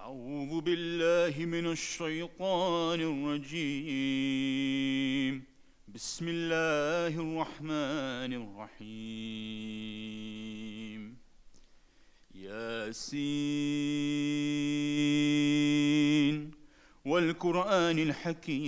أعوذ بالله من الشيطان الرجيم. بسم الله الرحمن الرحيم. ياسين والقرآن الحكيم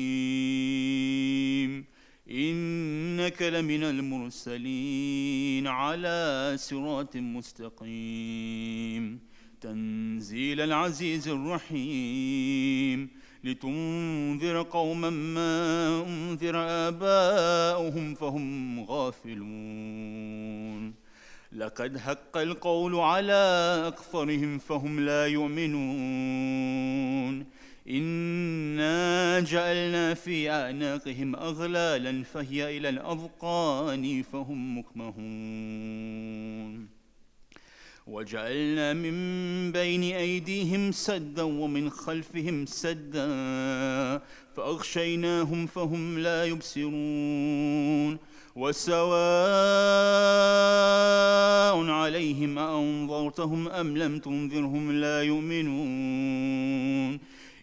إنك لمن المرسلين على صراط مستقيم تنزيل العزيز الرحيم لتنذر قوما ما أنذر آباؤهم فهم غافلون. لقد حق القول على أكثرهم فهم لا يؤمنون. إنا جعلنا في أعناقهم أغلالا فهي إلى الأذقان فهم مقمحون. وجعلنا من بين أيديهم سدا ومن خلفهم سدا فأغشيناهم فهم لا يبصرون. وسواء عليهم أأنذرتهم أم لم تنذرهم لا يؤمنون.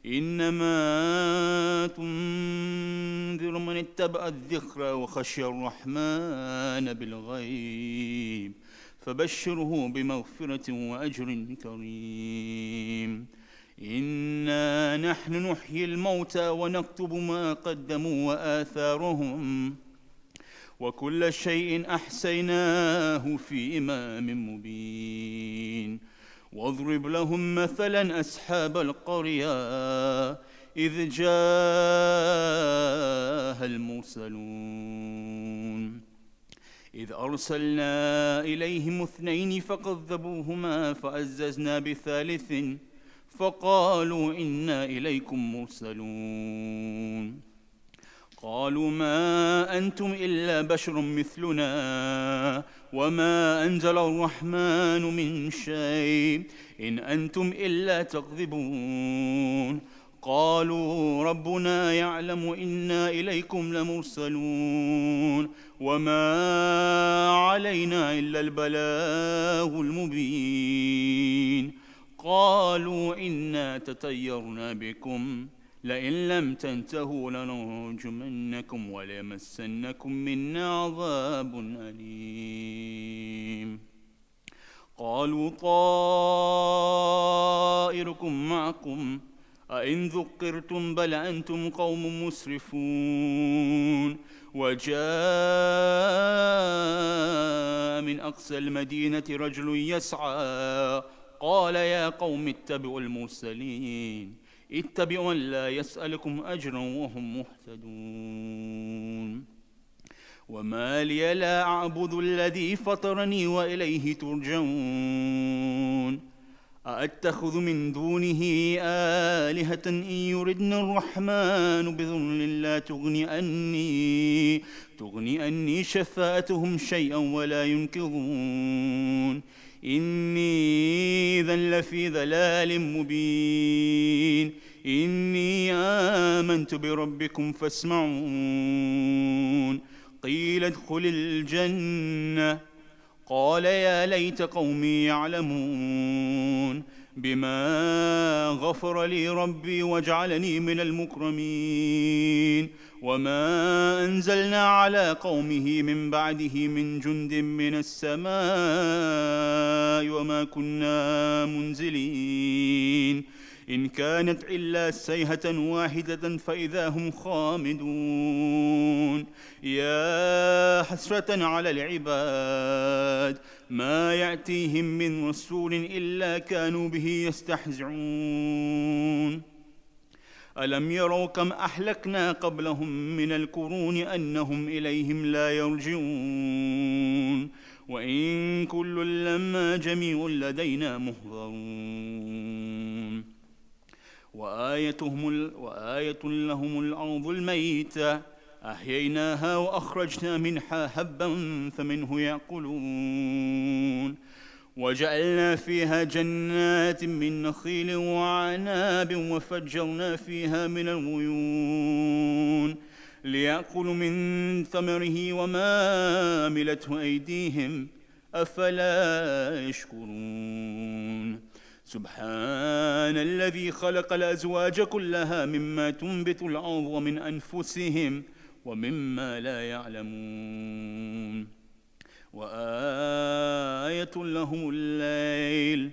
إنما تنذر من اتبع الذكر وخشي الرحمن بالغيب فبشره بمغفرة وأجر كريم. إنا نحن نحيي الموتى ونكتب ما قدموا وآثارهم وكل شيء أحصيناه في إمام مبين. واضرب لهم مثلا أصحاب القرية إذ جاءها المرسلون إذ أرسلنا إليهم اثنين فكذبوهما فعززنا بثالث فقالوا إنا إليكم مرسلون. قالوا ما أنتم إلا بشر مثلنا وما أنزل الرحمن من شيء إن أنتم إلا تكذبون. قالوا ربنا يعلم إنا إليكم لمرسلون وما علينا إلا البلاغ المبين. قالوا إنا تطيرنا بكم لئن لم تنتهوا لنرجمنكم وليمسنكم منا عذاب أليم. قالوا طائركم معكم أئن ذكرتم بل أنتم قوم مسرفون. وجاء من أقصى المدينة رجل يسعى قال يا قوم اتبعوا المرسلين اتبعوا من لا يسألكم أجرا وهم مهتدون. وما لي لا أعبد الذي فطرني وإليه ترجعون. أأتخذ من دونه آلهة إن يردن الرحمن بضر لا تغني عني شفاعتهم شيئا ولا ينقذون. إني إذا لفي ضلال مبين. إني آمنت بربكم فاسمعون. قيل ادخل الجنة قال يا ليت قومي يعلمون بما غفر لي ربي وجعلني من المكرمين. وما أنزلنا على قومه من بعده من جند من السماء وما كنا منزلين. إن كانت إلا صيحة واحدة فإذا هم خامدون. يا حسرة على العباد ما يأتيهم من رسول إلا كانوا به يستهزئون. ألم يروا كم أهلكنا قبلهم من القرون أنهم إليهم لا يرجعون. وإن كل لما جميع لدينا محضرون. وآية لهم الأرض الميتة أحييناها وأخرجنا منها حبا فمنه يأكلون. وجعلنا فيها جنات من نخيل وعناب وفجرنا فيها من العيون ليأكلوا من ثمره وما عملته أيديهم أفلا يشكرون. سبحان الذي خلق الأزواج كلها مما تنبت الأرض ومن أنفسهم ومما لا يعلمون. وآية لهم الليل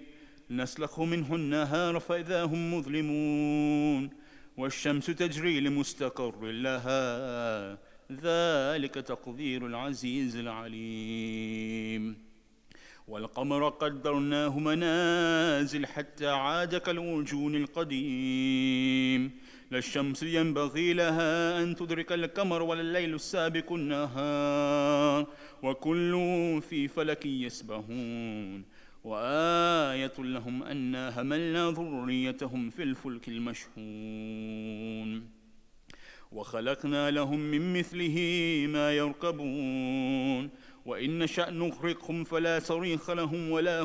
نسلخ منه النهار فإذا هم مظلمون والشمس تجري لمستقر لها ذلك تقدير العزيز العليم. والقمر قدرناه منازل حتى عاد كالعرجون القديم لا الشمس ينبغي لها أن تدرك القمر ولا الليل السابق النهار وكل في فلك يسبحون. وآية لهم أنا حملنا ذريتهم في الفلك المشحون وخلقنا لهم من مثله ما يركبون وإن نشأ نغرقهم فلا صريخ لهم ولا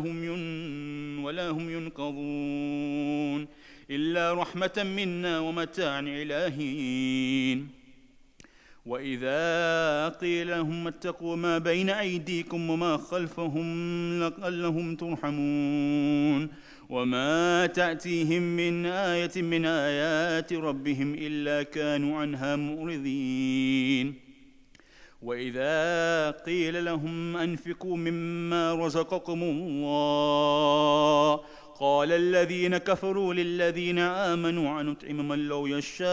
هم ينقذون إلا رحمة منا ومتاع إلى حين. وإذا قيل لهم اتقوا ما بين أيديكم وما خلفهم لعلهم ترحمون وما تأتيهم من آية من آيات ربهم إلا كانوا عنها معرضين. وإذا قيل لهم أنفقوا مما رزقكم الله قال الذين كفروا للذين آمنوا أنطعم من لو يشاء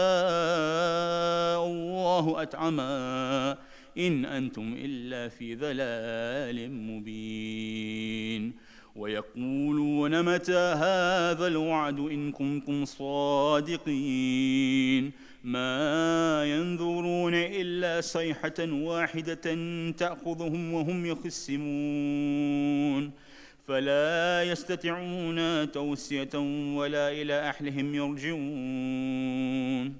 الله أطعما إن أنتم إلا في ضلال مبين. ويقولون متى هذا الوعد إن كنتم صادقين ما ينظرون إلا صيحة واحدة تأخذهم وهم يخصمون فلا يستطيعون توصية ولا إلى أهلهم يرجعون.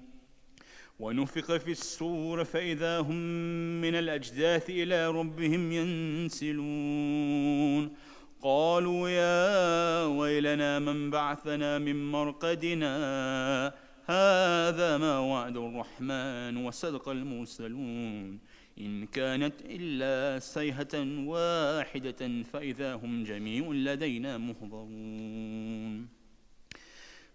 ونفخ في الصور فإذا هم من الأجداث إلى ربهم ينسلون قالوا يا ويلنا من بعثنا من مرقدنا هذا ما وعد الرحمن وصدق المرسلون إن كانت إلا صيحة واحدة فإذا هم جميع لدينا محضرون.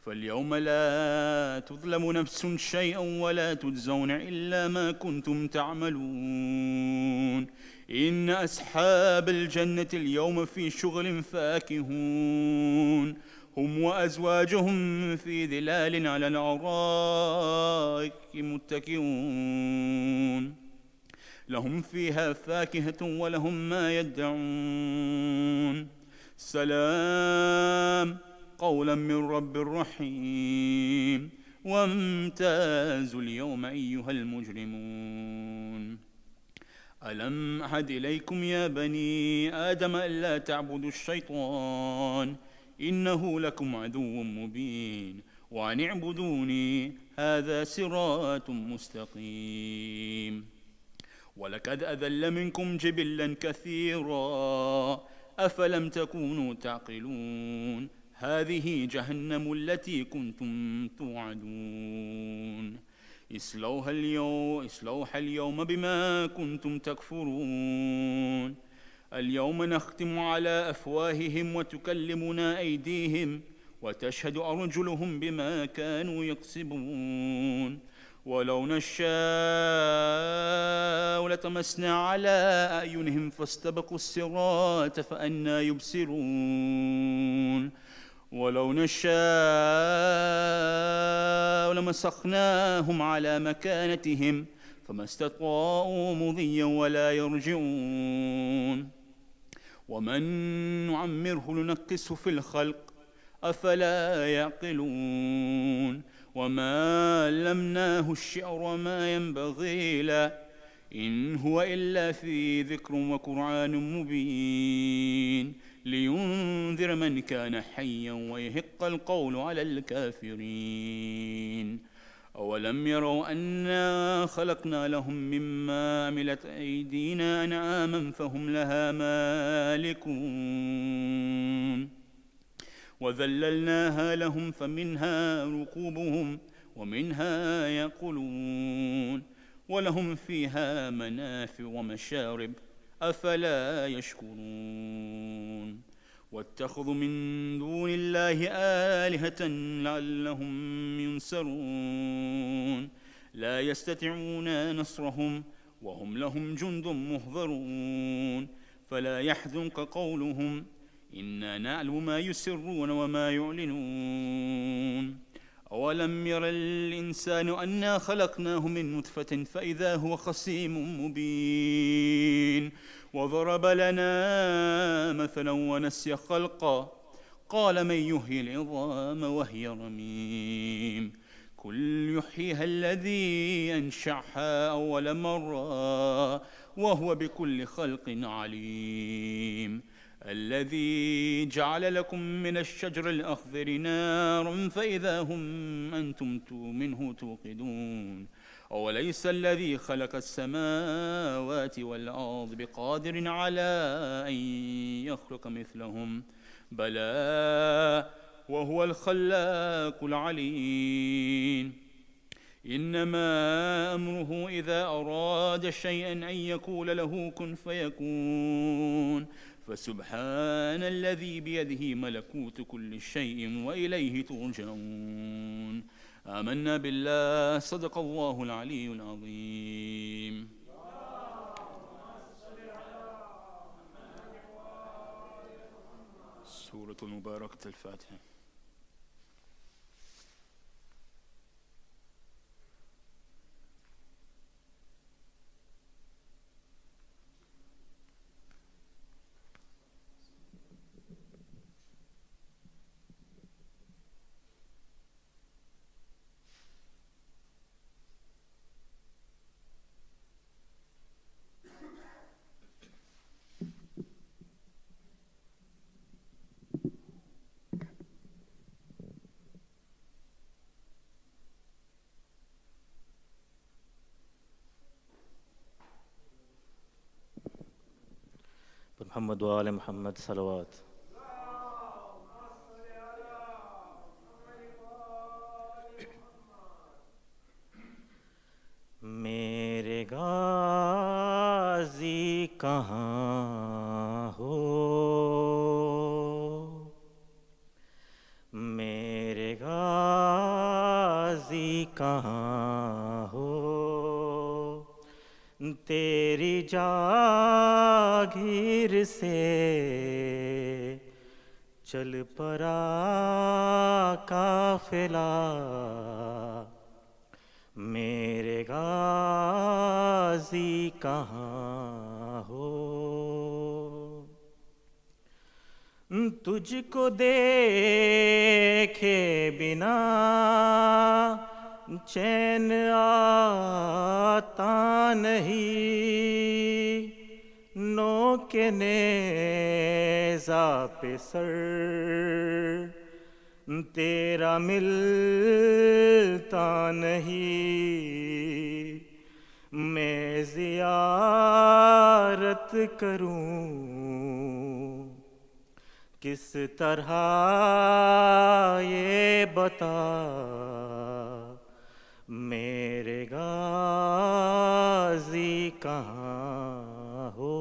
فاليوم لا تظلم نفس شيئا ولا تجزون إلا ما كنتم تعملون إن أصحاب الجنة اليوم في شغل فاكهون هم وأزواجهم في ظلال على الأرائك متكئون لهم فيها فاكهة ولهم ما يدعون سلام قولا من رب رحيم وامتازوا اليوم أيها المجرمون. ألم أعهد إليكم يا بني آدم ألا تعبدوا الشيطان إنه لكم عدو مبين وأن اعبدوني هذا صراط مستقيم. ولقد أذل منكم جبلا كثيرا أفلم تكونوا تعقلون هذه جهنم التي كنتم توعدون اصلوها اليوم بما كنتم تكفرون اليوم نختم على أفواههم وتكلمنا أيديهم وتشهد أرجلهم بما كانوا يكسبون ولو نشاء لطمسنا على أعينهم فاستبقوا الصراط فأنى يبصرون ولو نشاء لمسخناهم على مكانتهم فما استطاعوا مضيا ولا يرجعون ومن نعمره ننقصه في الخلق أفلا يعقلون وما علمناه الشعر وما ينبغي له إن هو إلا في ذكر وقرآن مبين لينذر من كان حيا ويحق القول على الكافرين. أولم يروا أنا خلقنا لهم مما عملت أيدينا أنعاما فهم لها مالكون وذللناها لهم فمنها ركوبهم ومنها يأكلون ولهم فيها منافع ومشارب أفلا يشكرون واتخذوا من دون الله آلهة لعلهم ينصرون لا يستطيعون نصرهم وهم لهم جند محضرون فلا يحزنك قولهم إنا نعلم ما يسرون وما يعلنون أولم ير الإنسان أنا خلقناه من نطفة فإذا هو خصيم مبين وضرب لنا مثلا ونسي خلقا قال من يحيي العظام وهي رميم قل يحييها الذي أنشأها أول مرة وهو بكل خلق عليم الذي جعل لكم من الشجر الأخضر نارا فإذا أنتم منه توقدون أوليس الذي خلق السماوات والأرض بقادر على أن يخلق مثلهم بلى وهو الخلاق العليم إنما أمره إذا أراد شيئا أن يقول له كن فيكون فسبحان الذي بيده ملكوت كل شيء وإليه ترجعون آمنا بالله صدق الله العلي العظيم. سورة المباركة الفاتحة. محمد وآل محمد صلوات. میرے غازی کہاں ہو، میرے غازی کہاں ہو، تیری جاگیر سے چل پڑا قافلہ، میرے غازی کہاں ہو، تجھ کو دیکھے بنا چین آتا نہیں، نوک نیزہ پہ سر تیرا ملتا نہیں، میں زیارت کروں کس طرح یہ بتا، میرے غازی کہاں ہو،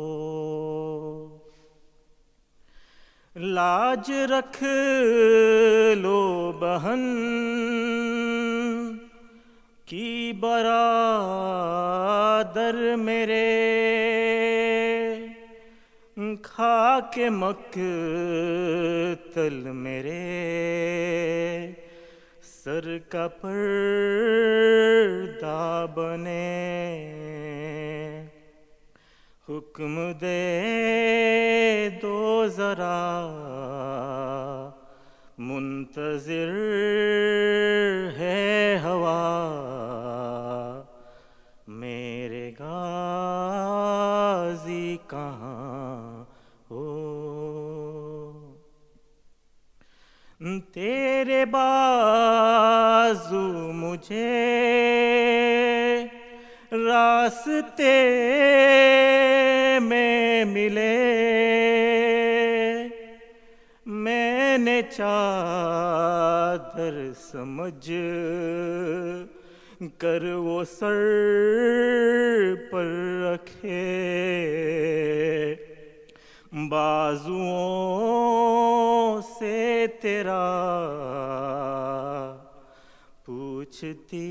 لاج رکھ لو بہن کی برادر میرے، کھا کے مقتل میرے سر کا پردہ بنے، حکم دے دو ذرا منتظر ہے ہوا، میرے غازی کہاں ہو، تیرے بازو مجھے راستے میں ملے، میں نے چادر سمجھ کر وہ سر پر رکھے، بازوؤں سے تیرا پوچھتی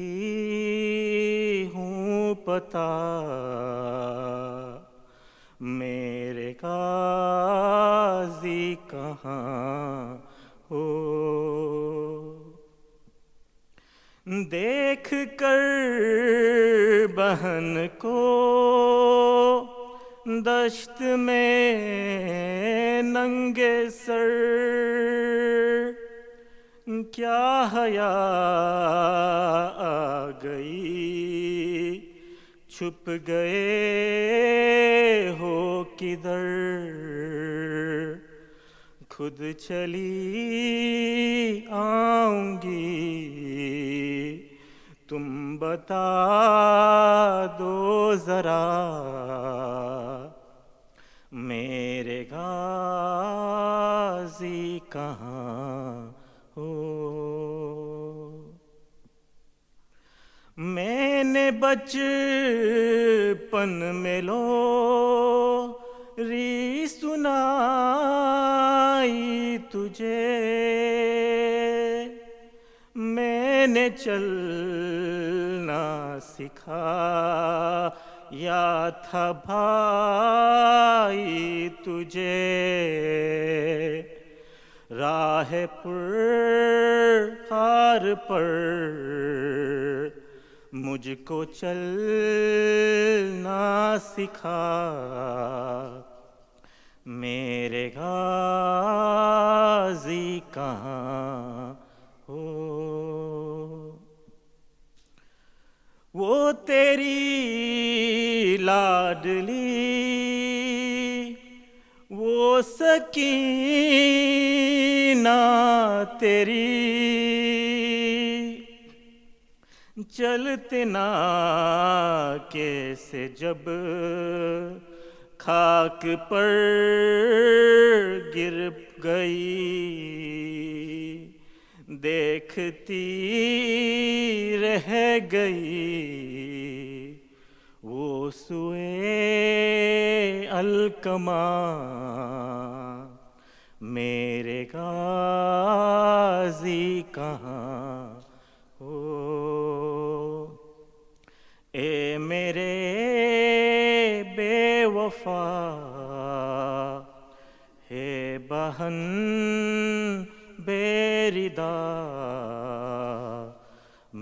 ہوں پتہ میرے قاضی کہاں ہو. دیکھ کر بہن کو دشت میں ننگے سر کیا حیا آ گئی چھپ گئے ہو کدھر خود چلی آؤں گی تم بتا دو ذرا میرے غازی کہاں ہو. میں نے بچپن میں لوری سنائی تجھے میں نے چلنا سکھایا تھا بھائی تجھے راہ پر خار پر مجھ کو چلنا سکھا میرے غازی کہاں ہو. وہ تیری لاڈلی وہ سکینہ تیری چلتے نہ کیسے جب خاک پر گر گئی دیکھتی رہ گئی وہ سوئے الکماں میرے غازی کہاں ہو. اے میرے بے وفا ہے بہن بے ردا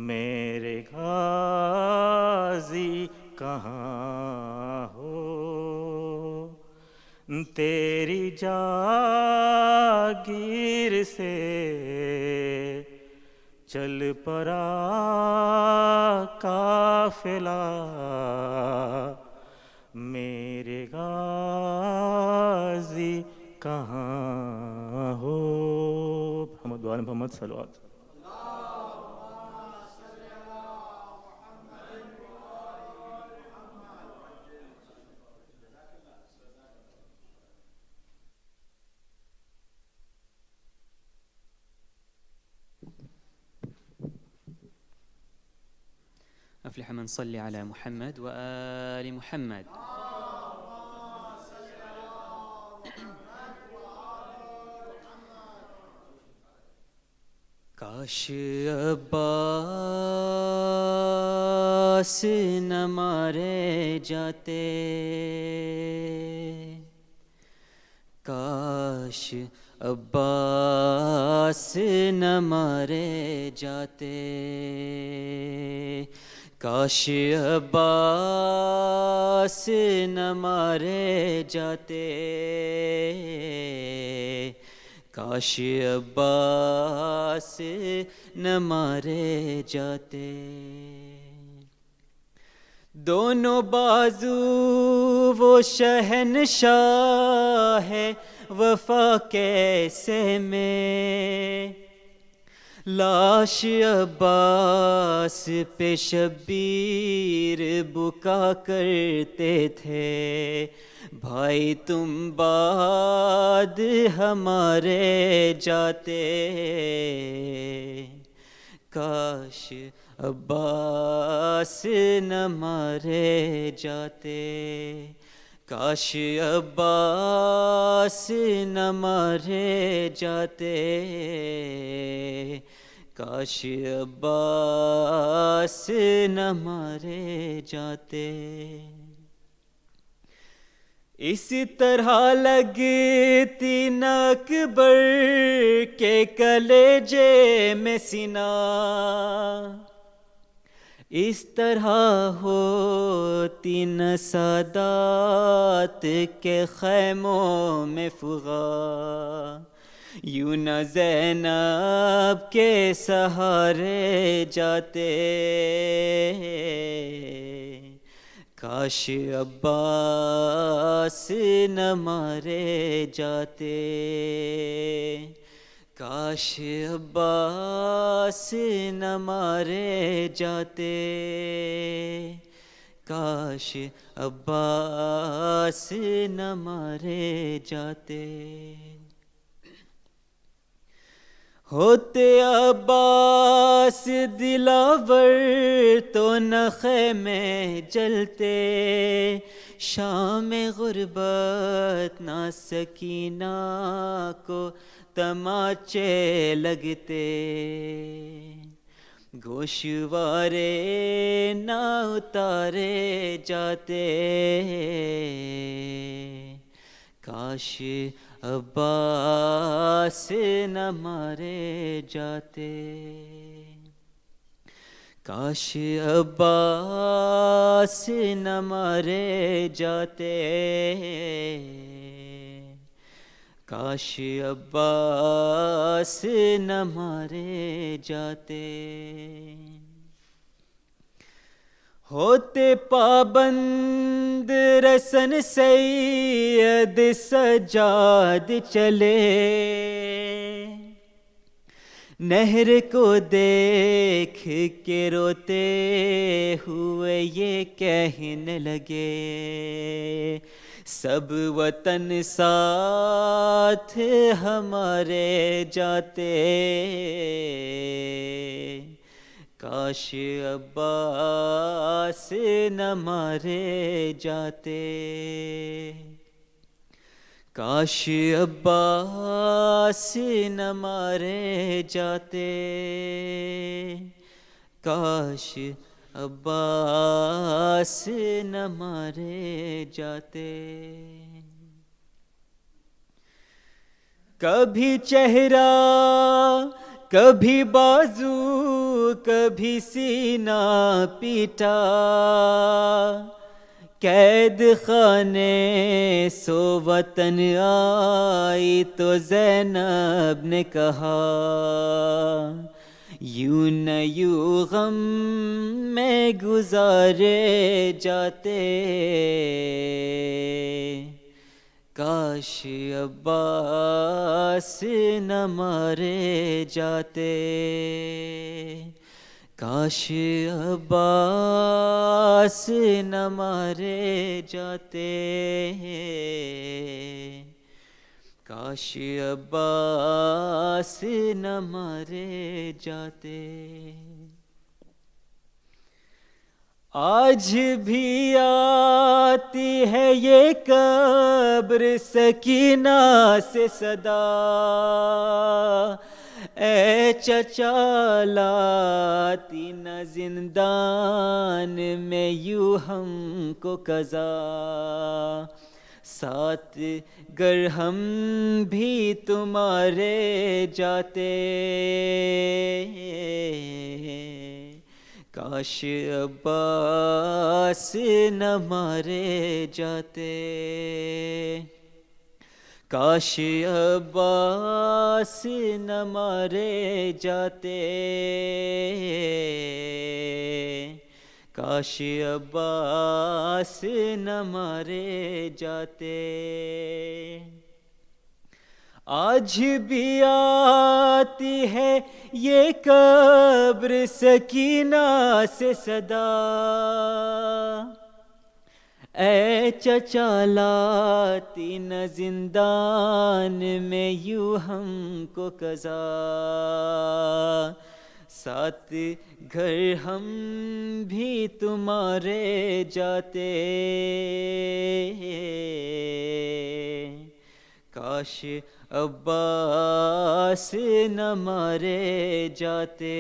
میرے غازی کہاں ہو. تیری جاگیر سے چل پڑا قافلہ میرے غازی کہاں ہو. محمد وآل محمد صلوات. أفلح من صلي على محمد وآل محمد. کاش عباس نہ مارے جاتے کاش عباس نہ مارے جاتے کاش عباس نہ مارے جاتے کاش عباس نہ مارے جاتے دونوں بازو وہ شہنشاہ ہے وفا کیسے میں لاش عباس پہ شبیر بکا کرتے تھے بھائی تم بعد ہمارے جاتے کاش عباس نہ مارے جاتے کاش عباس نہ مارے جاتے، کاش عباس نہ مارے جاتے، اس طرح لگتی نہ اکبر کے کلیجے میں سینہ، اس طرح ہوتی نہ سادات کے خیموں میں فغاں، یوں نہ زینب کے سہارے جاتے، کاش عباس نہ مارے جاتے، کاش عباس نہ مارے جاتے، کاش عباس نہ مارے جاتے، ہوتے عباس دلاور تو نہ خیمے جلتے، شام غربت نہ سکینہ کو تماچے لگتے، گوشوارے نہ اتارے جاتے، کاش عباس نہ مارے جاتے، کاش عباس نہ مارے جاتے، کاش عباس نہ مارے جاتے، ہوتے پابند رسن سید سجاد چلے، نہر کو دیکھ کے روتے ہوئے یہ کہنے لگے، سب وطن ساتھ ہمارے جاتے، کاش عباس نہ مارے جاتے، کاش عباس نہ مارے جاتے، کاش عباس نہ مارے جاتے، کبھی چہرہ کبھی بازو کبھی سینہ پیٹا، قید خانے سو وطن آئی تو زینب نے کہا، یوں نہ یوں غم میں گزارے جاتے، کاش عباس نہ مارے جاتے، کاش عباس نہ مارے جاتے، کاش عباس نہ مارے جاتے، آج بھی آتی ہے یہ قبر سکینہ سے صدا، اے چچا لاتی نہ زندان میں یوں ہم کو قضا، ساتھ گر ہم بھی تمہارے جاتے، کاش عباس نہ مارے جاتے، کاش عباس نہ مارے جاتے، کاش عباس نہ مارے جاتے، آج بھی آتی ہے یہ قبر سکینہ سے صدا، اے چچا لاتی نہ زندان میں یوں ہم کو قضا، ساتھ घर हम भी तुम्हारे जाते, काश अब्बास न मारे जाते,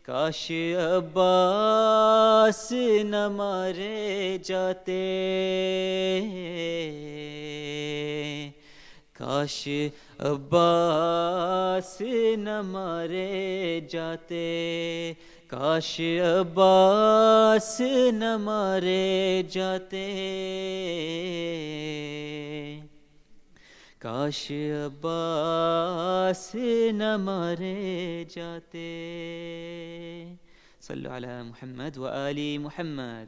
काश अब्बास न मारे जाते, काश अब्बास न मारे जाते, काश अब्बास न मारे जाते, काश अब्बास न मारे जाते। सल्लु अला मुहम्मद व आली Muhammad.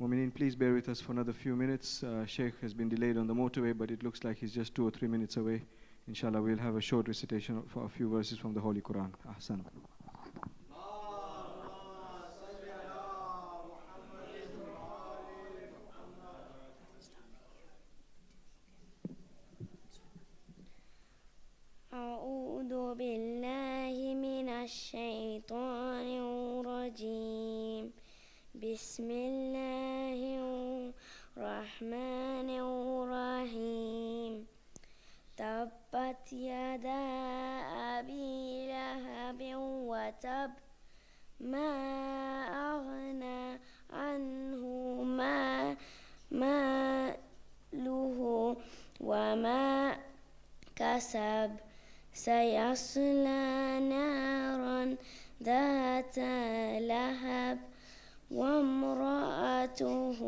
Baneen, please bear with us for another few minutes. Shaykh has been delayed on the motorway, but it looks like he's just 2 or 3 minutes away. Inshallah, we'll have a short recitation for a few verses from the Holy Quran. Ahsan. أعوذ بالله من الشيطان الرجيم. بسم الله الرحمن الرحيم. تبت يدا أبي لهب وتب، ما أغنى عنه ماله وما كسب، سيصلى نارا ذات لهب وامرأته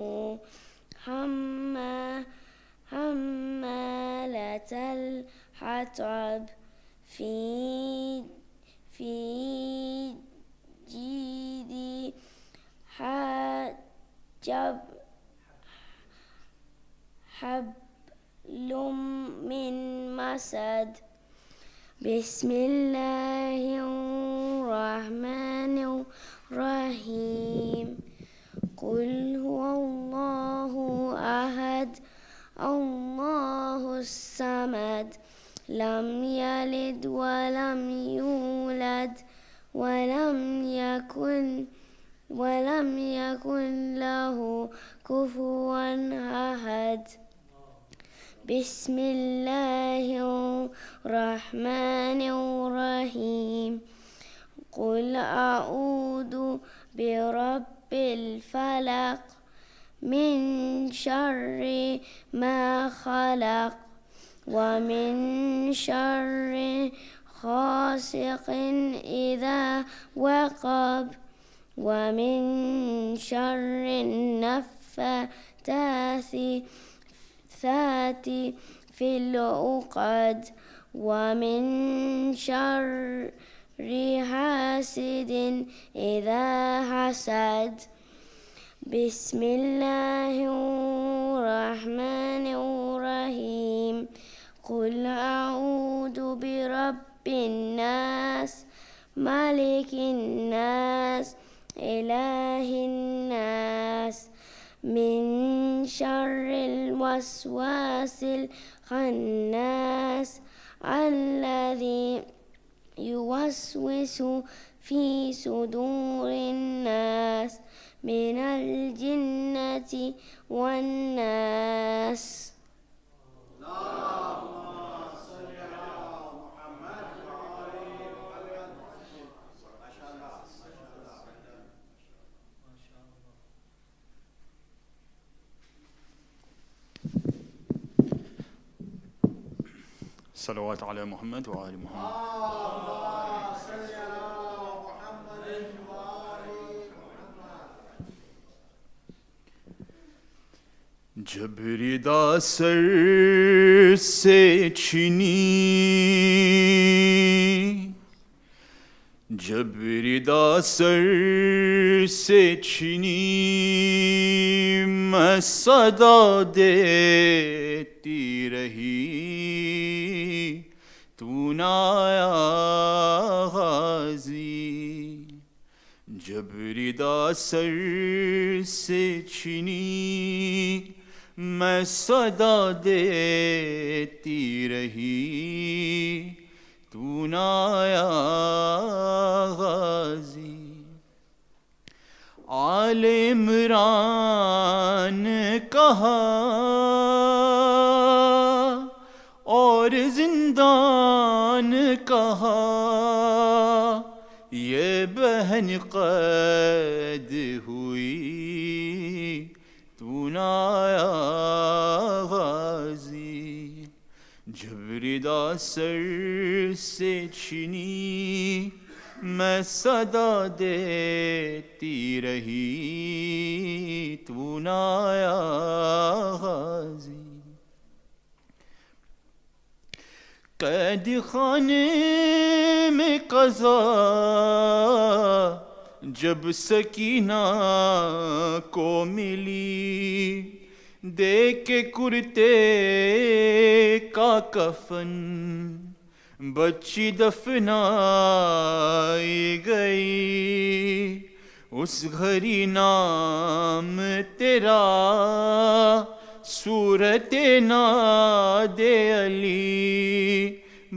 حمالة الحطب، في جيدها حبل من مسد. بسم الله الرحمن الرحيم. قل هو الله أحد الله الصمد، لم يلد ولم يولد ولم يكن له كفوا أحد. بسم الله الرحمن الرحيم. قل أعوذ برب الفلق من شر ما خلق ومن شر غاسق إذا وقب ومن شر النفاثات في العقد ومن حاسد إذا حسد بسم الله الرحمن الرحيم قل أعوذ برب الناس ملك الناس إله الناس من شر الوسواس الخناس الذي يوسوس في صدور الناس من الجنة والناس. صلوات على محمد وآل محمد. جب ردا سر سے چھنی، جب ردا سر سے چھنی، میں صدا دیتی رہی، تو نہ آیا غازی. جب ردا سر سے چھنی، میں صدا دیتی رہی، تو نہ آیا غازی. آل عمران کہا اور زندان کہا، یہ بہن قید ہوئی، تو نہ آیا غازی. جب ردا سر سے چھنی، میں صدا دیتی رہی، تو نہ آیا غازی. قید خانے میں قضا جب سکینہ کو ملی، دیکھ کے کرتے کا کفن بچی دفنائی گئی. اس گھری نام تیرا صورت ناد علی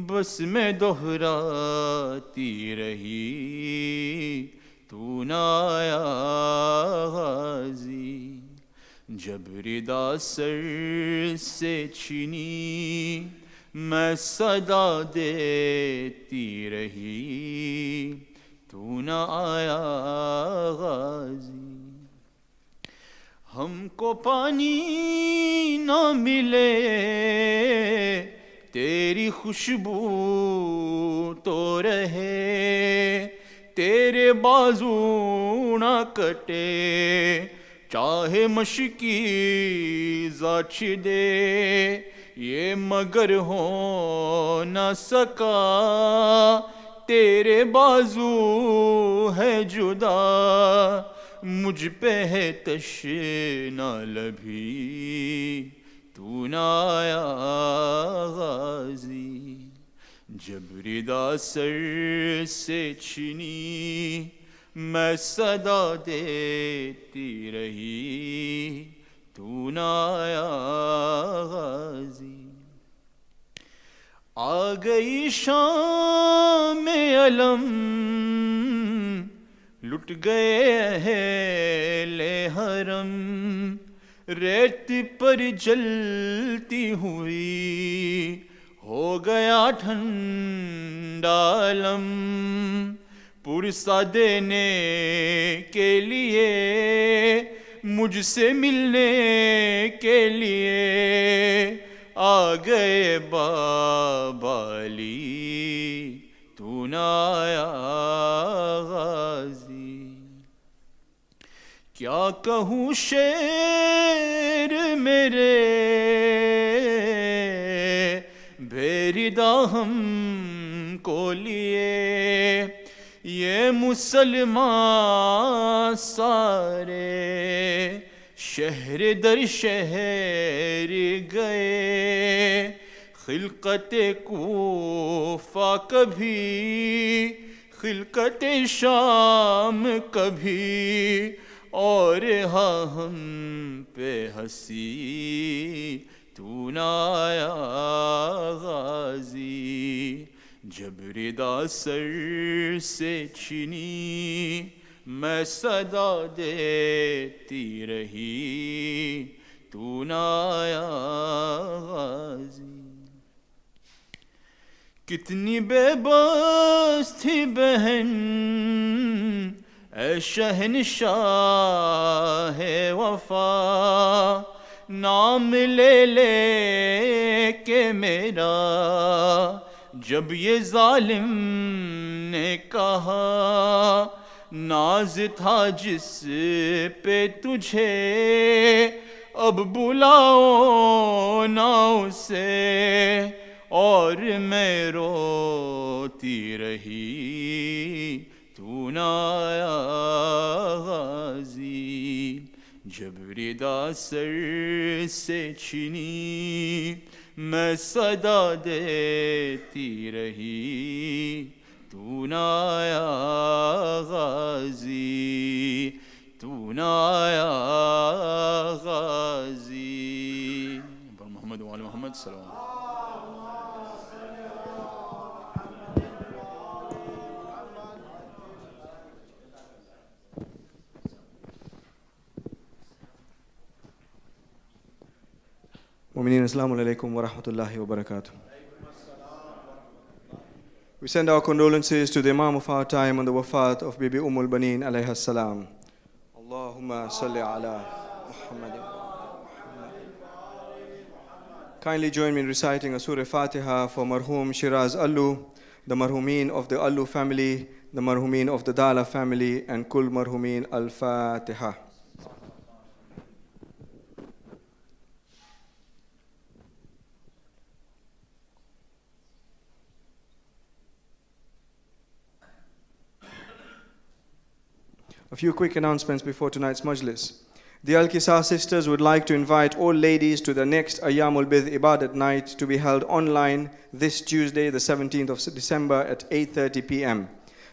بس میں دہراتی رہی، تو نہ آیا غازی. جب ردا سر سے چھنی، میں صدا دیتی رہی، تو نہ آیا غازی. ہم کو پانی نہ ملے تیری خوشبو تو رہے، تیرے بازو نہ کٹے چاہے مشکی زاچ دے، یہ مگر ہو نہ سکا تیرے بازو ہے جدا، مجھ پہ ہے تشنہ لبھی، تو نہ آیا غازی. جب ردا سر سے چھنی، میں صدا دیتی رہی، تو نہ آیا غازی. آ گئی شام علم، لٹ گئے اہل حرم، ریت پر جلتی ہوئی ہو گیا ٹھنڈا علم. پرسہ دینے کے لیے مجھ سے ملنے کے لیے آ گئے بابا علی، تو نہ آیا غازی. کیا کہوں شعر میرے بے ردا ہم इनको लिए ये मुसलमान सारे शहर दर शहर गए, खिलकत कूफा कभी, खिलकत शाम कभी, और हाँ हम पे हंसी तू ना आया गाजी। जब रिदा सर से छिनी मैं सदा देती रही, तू ना आया गाजी। कितनी बेबस थी बहन ऐ शहंशाह वफा, नाम ले ले के मेरा जब ये जालिम ने कहा, नाज था जिस पे तुझे अब बुलाओ ना उसे, और मैं रोती रही तू ना आया गाजी। जब रिदा सर से छिनी मैं सदा देती रही, तू ना आया गाजी, तू ना आया गाजी। मोहम्मद वाले मोहम्मद सल्लल्लाहु अलैहि Mu'mineen, Assalamu alaikum wa rahmatullahi wa barakatuh. We send our condolences to the Imam of our time on the wafat of Bibi Ummul Baneen alayha salam. Allahumma salli ala Muhammadin. Kindly join me in reciting a Surah Fatiha for Marhum Shiraz Allu, the Marhumeen of the Allu family, the Marhumeen of the Dala family, and Kul Marhumeen Al-Fatiha. A few quick announcements before tonight's majlis. The Al-Qisar sisters would like to invite all ladies to the next Ayyamul Bidh Ibadat night to be held online this Tuesday, the 17th of December at 8:30 p.m.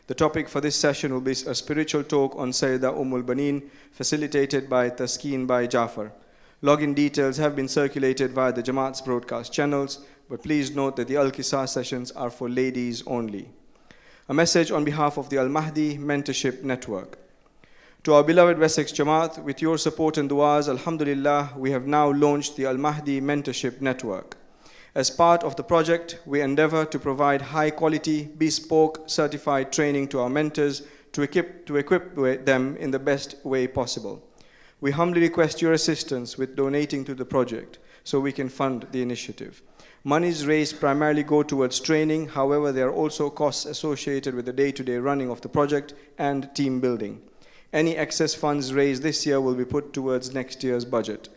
The topic for this session will be a spiritual talk on Sayyidah Ummul Baneen, facilitated by Taskeen by Jafar. Login details have been circulated via the Jamaat's broadcast channels, but please note that the Al-Qisar sessions are for ladies only. A message on behalf of the Al-Mahdi Mentorship Network. To our beloved Wessex Jamaat, with your support and du'as, alhamdulillah, we have now launched the Al-Mahdi Mentorship Network. As part of the project, we endeavor to provide high-quality, bespoke, certified training to our mentors to equip them in the best way possible. We humbly request your assistance with donating to the project so we can fund the initiative. Monies raised primarily go towards training, however, there are also costs associated with the day-to-day running of the project and team building. Any excess funds raised this year will be put towards next year's budget.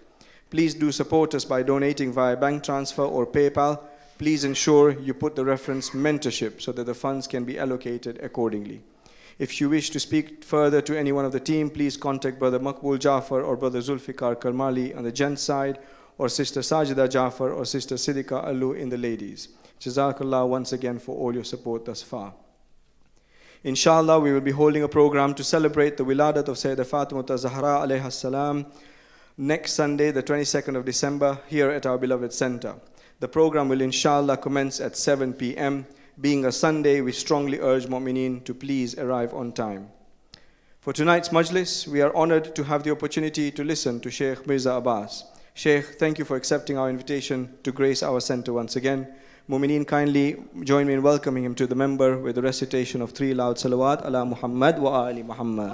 Please do support us by donating via bank transfer or PayPal. Please ensure you put the reference mentorship so that the funds can be allocated accordingly. If you wish to speak further to any one of the team, please contact Brother Maqbool Jafar or Brother Zulfikar Karmali on the gents side, or Sister Sajida Jafar or Sister Siddiqa Allu in the ladies. Jazakallah once again for all your support thus far. Inshallah, we will be holding a program to celebrate the wiladat of Sayyidah Fatimah Zahra alayha salam next Sunday, the 22nd of December, here at our beloved center. The program will inshallah commence at 7 p.m. Being a Sunday, we strongly urge Mu'mineen to please arrive on time. For tonight's majlis, we are honored to have the opportunity to listen to Shaykh Mirza Abbas. Shaykh, thank you for accepting our invitation to grace our center once again. Mu'mineen, kindly join me in welcoming him to the member with the recitation of 3 loud salawat ala Muhammad wa ali Muhammad.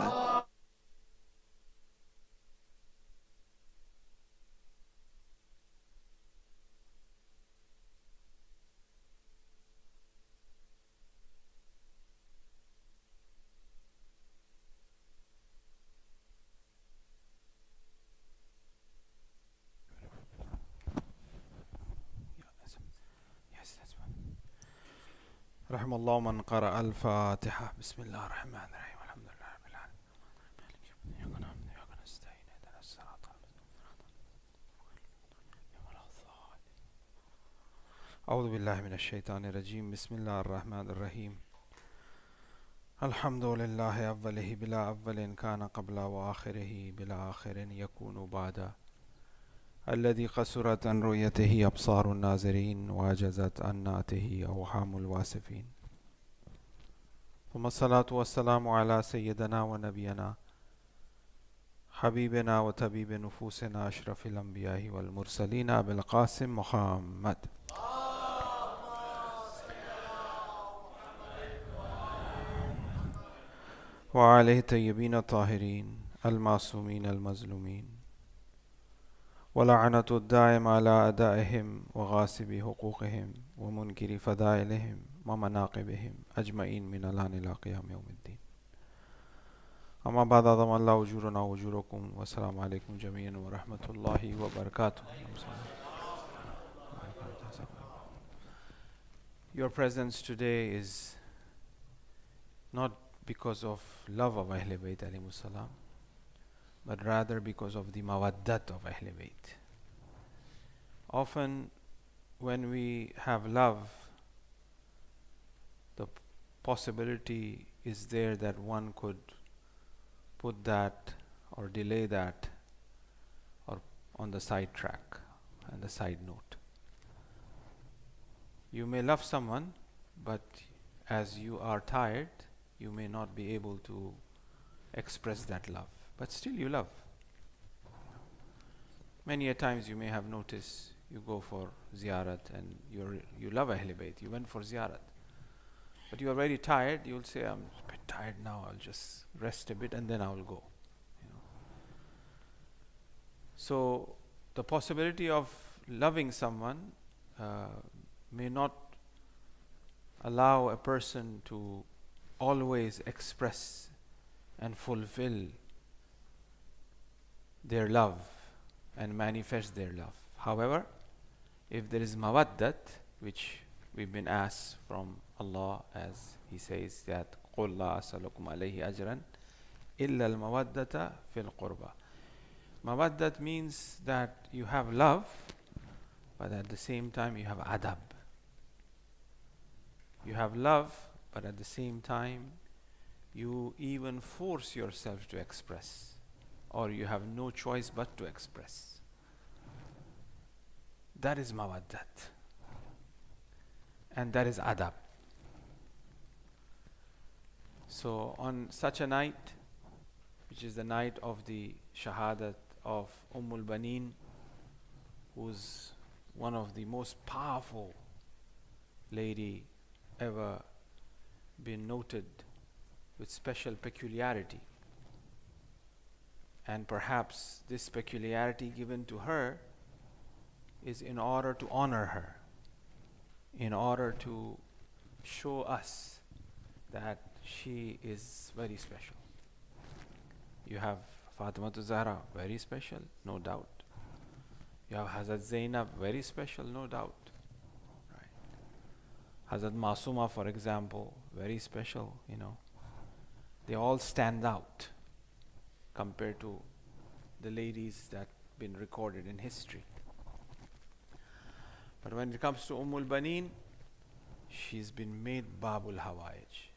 رحم الله من قرأ الفاتحة بسم الله الرحمن الرحيم الحمد لله رب العالمين إياك نعبد وإياك نستعين اهدنا الصراط أعوذ بالله من الشيطان الرجيم بسم الله الرحمن الرحيم الحمد لله أوله بلا أول كان قبل وآخره بلا آخر يكون بعد الذي قصرت عن رؤيته أبصار الناظرين وعجزت عن نعته أوهام الواصفين ثم الصلاة والسلام على سيدنا ونبينا حبيبنا وطبيب نفوسنا أشرف الأنبياء والمرسلين أبي القاسم محمد وعليه الطيبين الطاهرين المعصومين المظلومين ولعنة الدائم على أدائهم وغاصب حقوقهم ومنكر فضائلهم ومناقبهم أجمعين من الآن إلى قيام يوم الدين أما بعد عظم الله أجورنا وأجوركم والسلام عليكم جميعا ورحمة الله وبركاته. Your presence today is not because of love of Ahl Bayt alayhimus salam, but rather because of the mawaddat of Ahl Bayt. Often when we have love, the possibility is there that one could put that or delay that or on the side track and the side note. You may love someone, but as you are tired, you may not be able to express that love, but still you love. Many a times you may have noticed you go for ziyarat and you love Ahl Bayt, you went for ziyarat, but you are very tired, you will say, I'm a bit tired now, I'll just rest a bit and then I will go. So the possibility of loving someone may not allow a person to always express and fulfill their love and manifest their love. However, if there is mawaddat, which we've been asked from Allah, as He says that قُلْ لَا أَسْأَلُكُمْ عَلَيْهِ أَجْرًا إِلَّا الْمَوَدَّةَ فِي الْقُرْبَى. Mawaddat means that you have love, but at the same time you have adab. You have love, but at the same time you even force yourself to express, or you have no choice but to express. That is mawaddat, and that is adab. So on such a night, which is the night of the Shahadat of Ummul Baneen, who's one of the most powerful lady ever been noted with special peculiarity, and perhaps this peculiarity given to her is in order to honor her, in order to show us that she is very special. You have Fatima Zahra, very special, no doubt. You have Hazrat Zainab, very special, no doubt. Hazrat Masuma, for example, very special, They all stand out compared to the ladies that been recorded in history. But when it comes to Ummul Baneen, she's been made Babul Hawaij.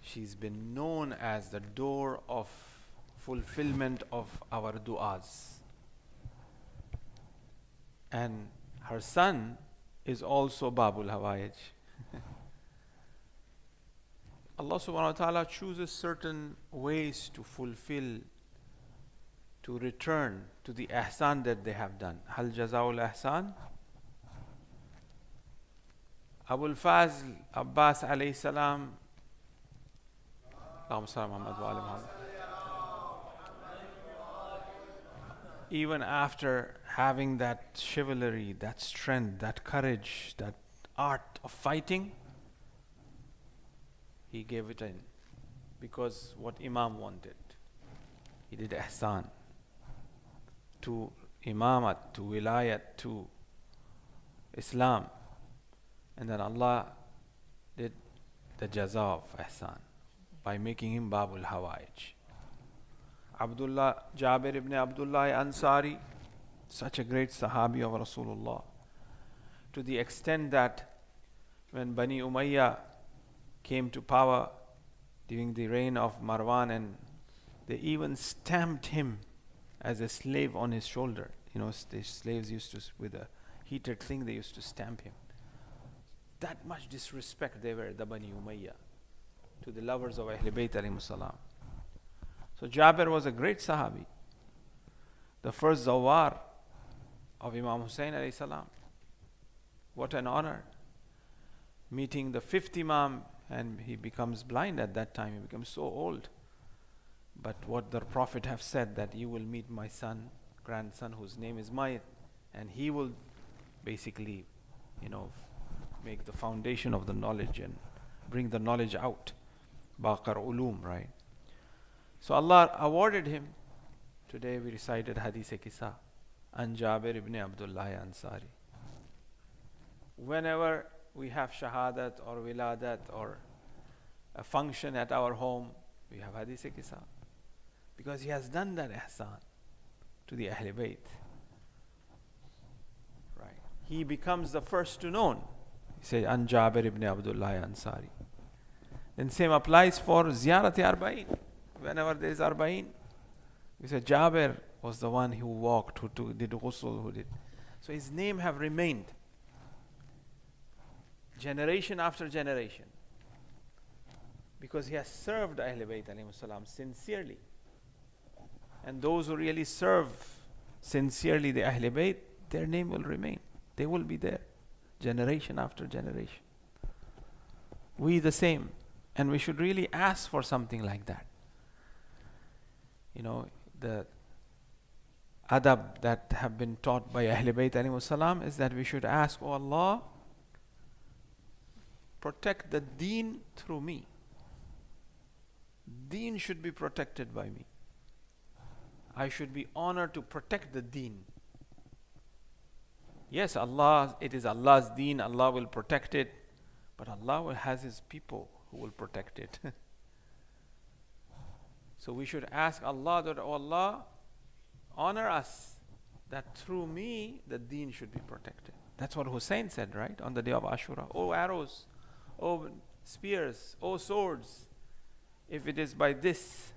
She's been known as the door of fulfillment of our du'as. And her son is also Babul Hawaij. Allah subhanahu wa ta'ala chooses certain ways to fulfill, to return to the ihsan that they have done. Hal jazaul ihsan? Abul Fazl Abbas alayhi salam, Allahumma salli ala Muhammad wa ala Muhammad, even after having that chivalry, that strength, that courage, that art of fighting, he gave it in because what Imam wanted. He did ihsan to imamat, to wilayat, to Islam. And then Allah did the jaza of ihsan by making him Babul Hawaij. Jabir ibn Abdullah Ansari, such a great Sahabi of Rasulullah, to the extent that when Bani Umayyah came to power during the reign of Marwan, and they even stamped him as a slave on his shoulder. You know, the slaves used to, with a heated thing, they used to stamp him. That much disrespect they were, the Bani Umayyah, to the lovers of Ahl Bayt alayhimus salam. So Jabir was a great Sahabi, the first Zawar of Imam Hussein alayhi salam. What an honor. Meeting the fifth Imam, and he becomes blind at that time, he becomes so old. But what the Prophet have said, that you will meet my son, grandson, whose name is Mayit, and he will basically, make the foundation of the knowledge and bring the knowledge out. Baqar Ulum, right? So Allah awarded him. Today we recited Hadith-e-Kisa, An Jabir ibn Abdullah Ansari. Whenever we have Shahadat or Wiladat or a function at our home, we have Hadith-e-Kisa. Because he has done that ihsan to the Ahl Bayt. Right. He becomes the first to know. He says, An Jabir ibn Abdullah Ansari. Then same applies for Ziyarat Arba'in. Whenever there is Arba'in, we say Jabir was the one who walked, who did ghusl, who did. So his name have remained generation after generation, because he has served Ahl Bayt alayhimus salam sincerely. And those who really serve sincerely the Ahl Bayt, their name will remain. They will be there, generation after generation. We the same. And we should really ask for something like that. The adab that have been taught by Ahl Bayt alayhimus salam is that we should ask, Oh Allah, protect the deen through me. Deen should be protected by me. I should be honored to protect the deen. Yes, Allah, it is Allah's deen, Allah will protect it, but Allah has His people who will protect it. So we should ask Allah that, oh Allah, honor us, that through me the deen should be protected. That's what Hussein said, right, on the day of Ashura. Oh arrows, oh spears, oh swords, if it is by this,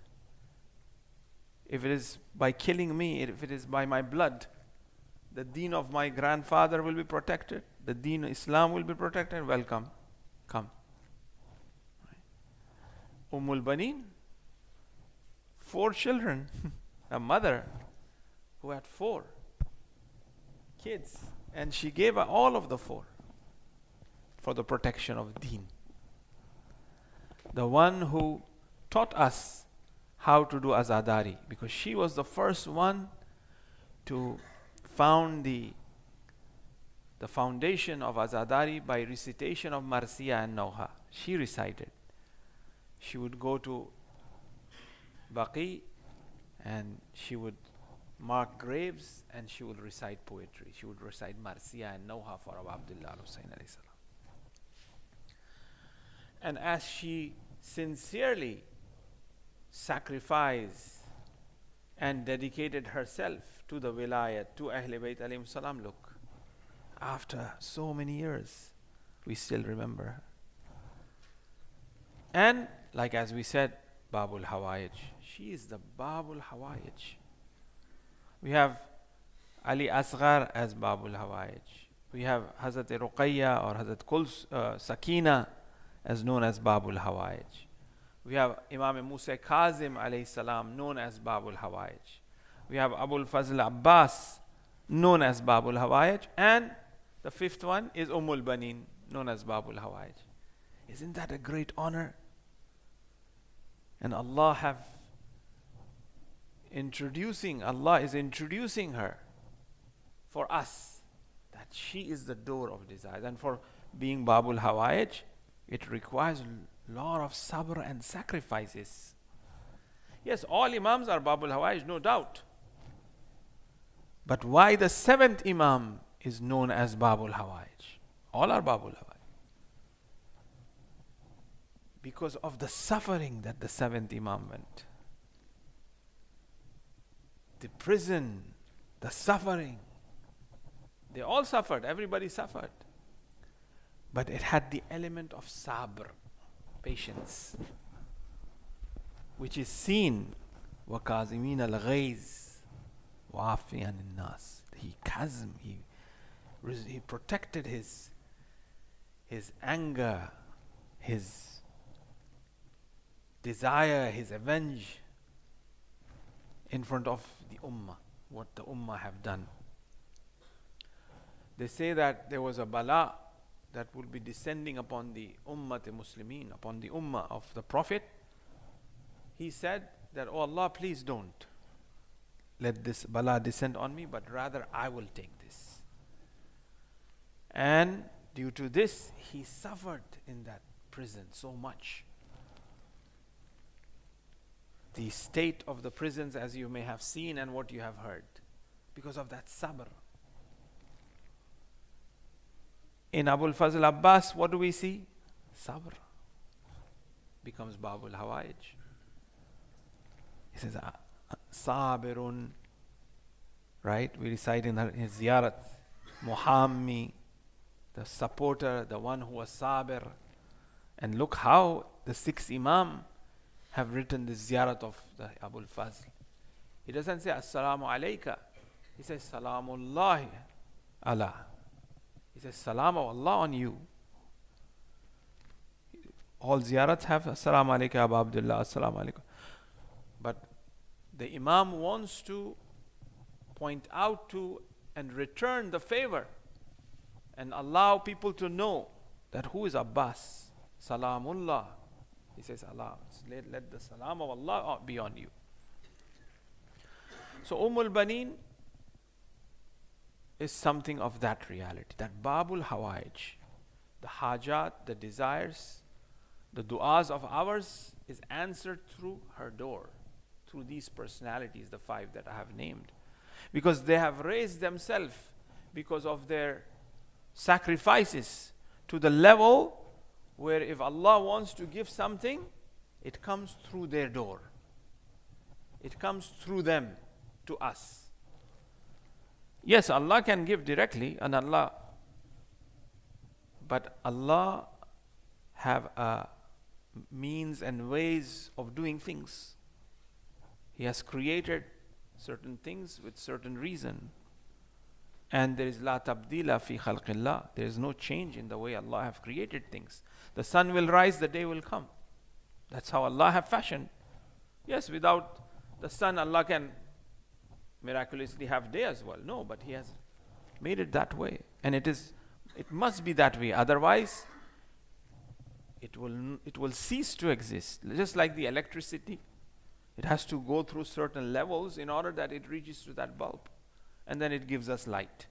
if it is by killing me, if it is by my blood, the deen of my grandfather will be protected, the deen of Islam will be protected. Welcome, come. Ummul Baneen, 4 children, a mother who had 4 kids, and she gave all of the 4 for the protection of deen. The one who taught us how to do azadari, because she was the first one to found the foundation of azadari by recitation of Marsiya and Nauha. She recited. She would go to Baqi and she would mark graves and she would recite poetry. She would recite Marsiya and Nauha for Abu Abdullah Hussain alayhi salam. And as she sincerely sacrificed and dedicated herself to the wilayat, to Ahl Bayt alayhim salam, look, after so many years, we still remember her. And like as we said, Babul Hawaij. She is the Babul Hawaij. We have Ali Asghar as Babul Hawaij. We have Hazrat Ruqayya or Hazrat Sakina as known as Babul Hawaij. We have Imam Musa Kazim alayhi salam known as Babul Hawaij. We have Abul Fazl Abbas known as Babul Hawaij. And the 5th one is Ummul Baneen known as Babul Hawaij. Isn't that a great honor? And Allah is introducing her for us, that she is the door of desires. And for being Babul Hawaij, it requires a lot of sabr and sacrifices. Yes, all Imams are Babul Hawaij, no doubt. But why the 7th Imam is known as Babul Hawaij? All are Babul Hawaij. because of the suffering that the seventh Imam went. The prison, the suffering. They all suffered, everybody suffered. But it had the element of sabr, patience, which is seen. وَكَاظِمِينَ الْغَيْظِ وَعَافِيًا النَّاسِ. He protected his anger, his desire, his revenge in front of the ummah, what the ummah have done. They say that there was a bala that will be descending upon the Muslimin, upon the ummah of the Prophet. He said that, oh Allah, please don't let this bala descend on me, but rather I will take this. And due to this, he suffered in that prison so much. The state of the prisons, as you may have seen and what you have heard, because of that sabr. In Abul Fazl Abbas, what do we see? Sabr becomes Babul Hawaij. He says, Sabirun, right? We recite in his ziyarat, Muhammi, the supporter, the one who was Sabir. And look how the sixth Imam have written this ziyarat of the Abul Fazl. He doesn't say Assalamu alayka. He says Salamullahi ala. He says Salam of Allah on you. All ziyarats have Assalamu alayka Abu Abdullah, Assalamu alaykum. But the Imam wants to point out to and return the favor and allow people to know that who is Abbas. Salamullah. He says Allah. Let the salam of Allah be on you. So Ummul Baneen is something of that reality. That Babul Hawaij, the hajat, the desires, the du'as of ours is answered through her door, through these personalities, the five that I have named. Because they have raised themselves because of their sacrifices to the level where if Allah wants to give something, it comes through their door. It comes through them to us. Yes, Allah can give directly, and but Allah have a means and ways of doing things. He has created certain things with certain reason. And there is la tabdila fi khalqillah. There is no change in the way Allah have created things. The sun will rise, the day will come. That's how Allah have fashioned. Yes, without the sun, Allah can miraculously have day as well. No, but He has made it that way. And it must be that way. Otherwise, it will cease to exist. Just like the electricity. It has to go through certain levels in order that it reaches to that bulb. And then it gives us light.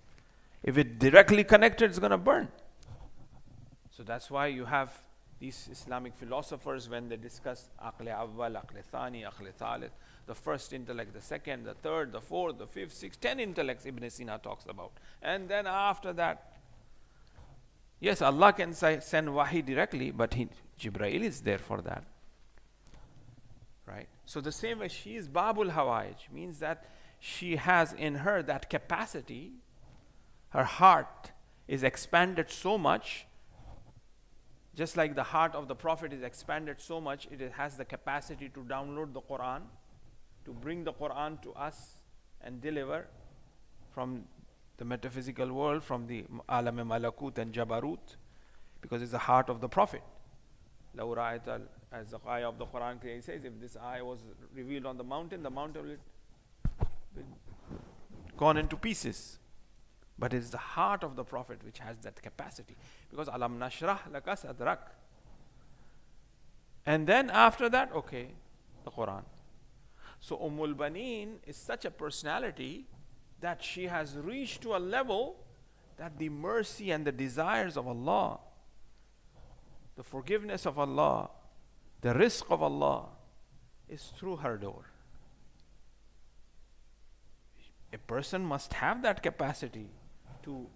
If it directly connected, it's going to burn. So that's why you have these Islamic philosophers when they discuss Aql Awwal, Aql Thani, Aql Thalith, the first intellect, the second, the third, the fourth, the fifth, sixth, 10 intellects Ibn Sina talks about. And then after that, yes, Allah can send wahi directly, but Jibreel is there for that. Right? So the same way she is Babul Hawaij, means that she has in her that capacity, her heart is expanded so much, just like the heart of the Prophet is expanded so much, it has the capacity to download the Quran, to bring the Quran to us and deliver from the metaphysical world, from the alam malakut and jabarut, because it's the heart of the Prophet. لَوْ رَأَيْتَ, as the ayah of the Quran clearly says, if this ayah was revealed on the mountain will gone into pieces. But it's the heart of the Prophet which has that capacity. Because alam nashrah laka sadrak. And then after that, okay, the Quran. So Ummul Baneen is such a personality that she has reached to a level that the mercy and the desires of Allah, the forgiveness of Allah, the rizq of Allah is through her door. A person must have that capacity to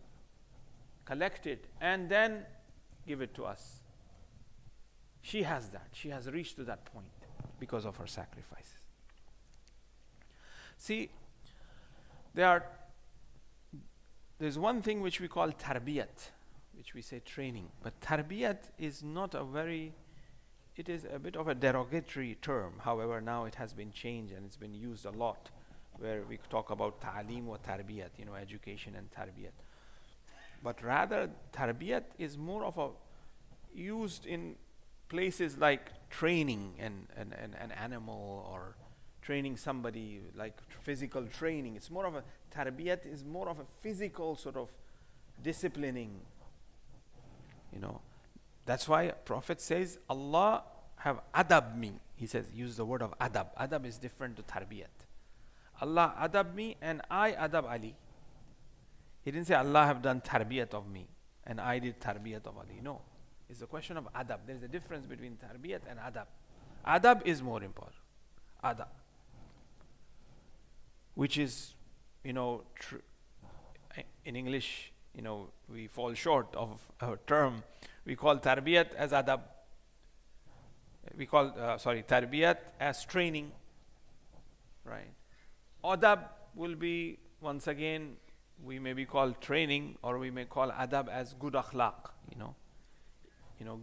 collect it and then give it to us. She has that. She has reached to that point because of her sacrifices. See, there's one thing which we call tarbiyat, which we say training. But tarbiyat is not a very, it is a bit of a derogatory term. However, now it has been changed and it's been used a lot, where we talk about ta'aleem or tarbiyat, education and tarbiyat. But rather, tarbiyat is more of a used in places like training an animal, or training somebody, like physical training. It's more of a, tarbiyat is more of a physical sort of disciplining. That's why Prophet says, Allah have adab me. He says, use the word of adab. Adab is different to tarbiyat. Allah adab me and I adab Ali. He didn't say Allah have done tarbiyat of me and I did tarbiyat of Ali. No. It's a question of adab. There's a difference between tarbiyat and adab. Adab is more important. Adab. Which is, in English, we fall short of a term. We call tarbiyat as adab. We call, tarbiyat as training. Right. Adab will be, once again, we may be called training, or we may call adab as good akhlaq,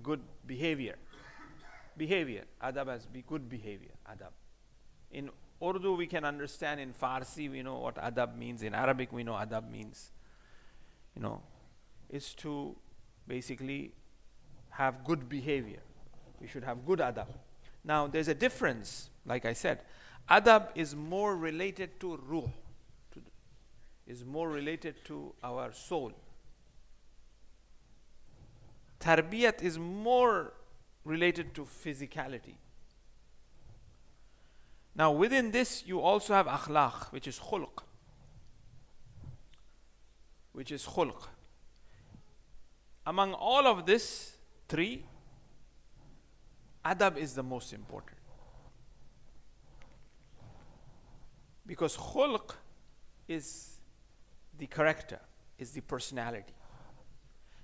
good behavior. Behavior. Adab as good behavior. Adab. In Urdu we can understand, in Farsi we know what adab means, in Arabic we know adab means, is to basically have good behavior. We should have good adab. Now there's a difference, like I said. Adab is more related to ruh, is more related to our soul. Tarbiyat is more related to physicality. Now within this you also have akhlaq, which is khulq. Among all of this three, adab is the most important. Because khulq is the character, is the personality.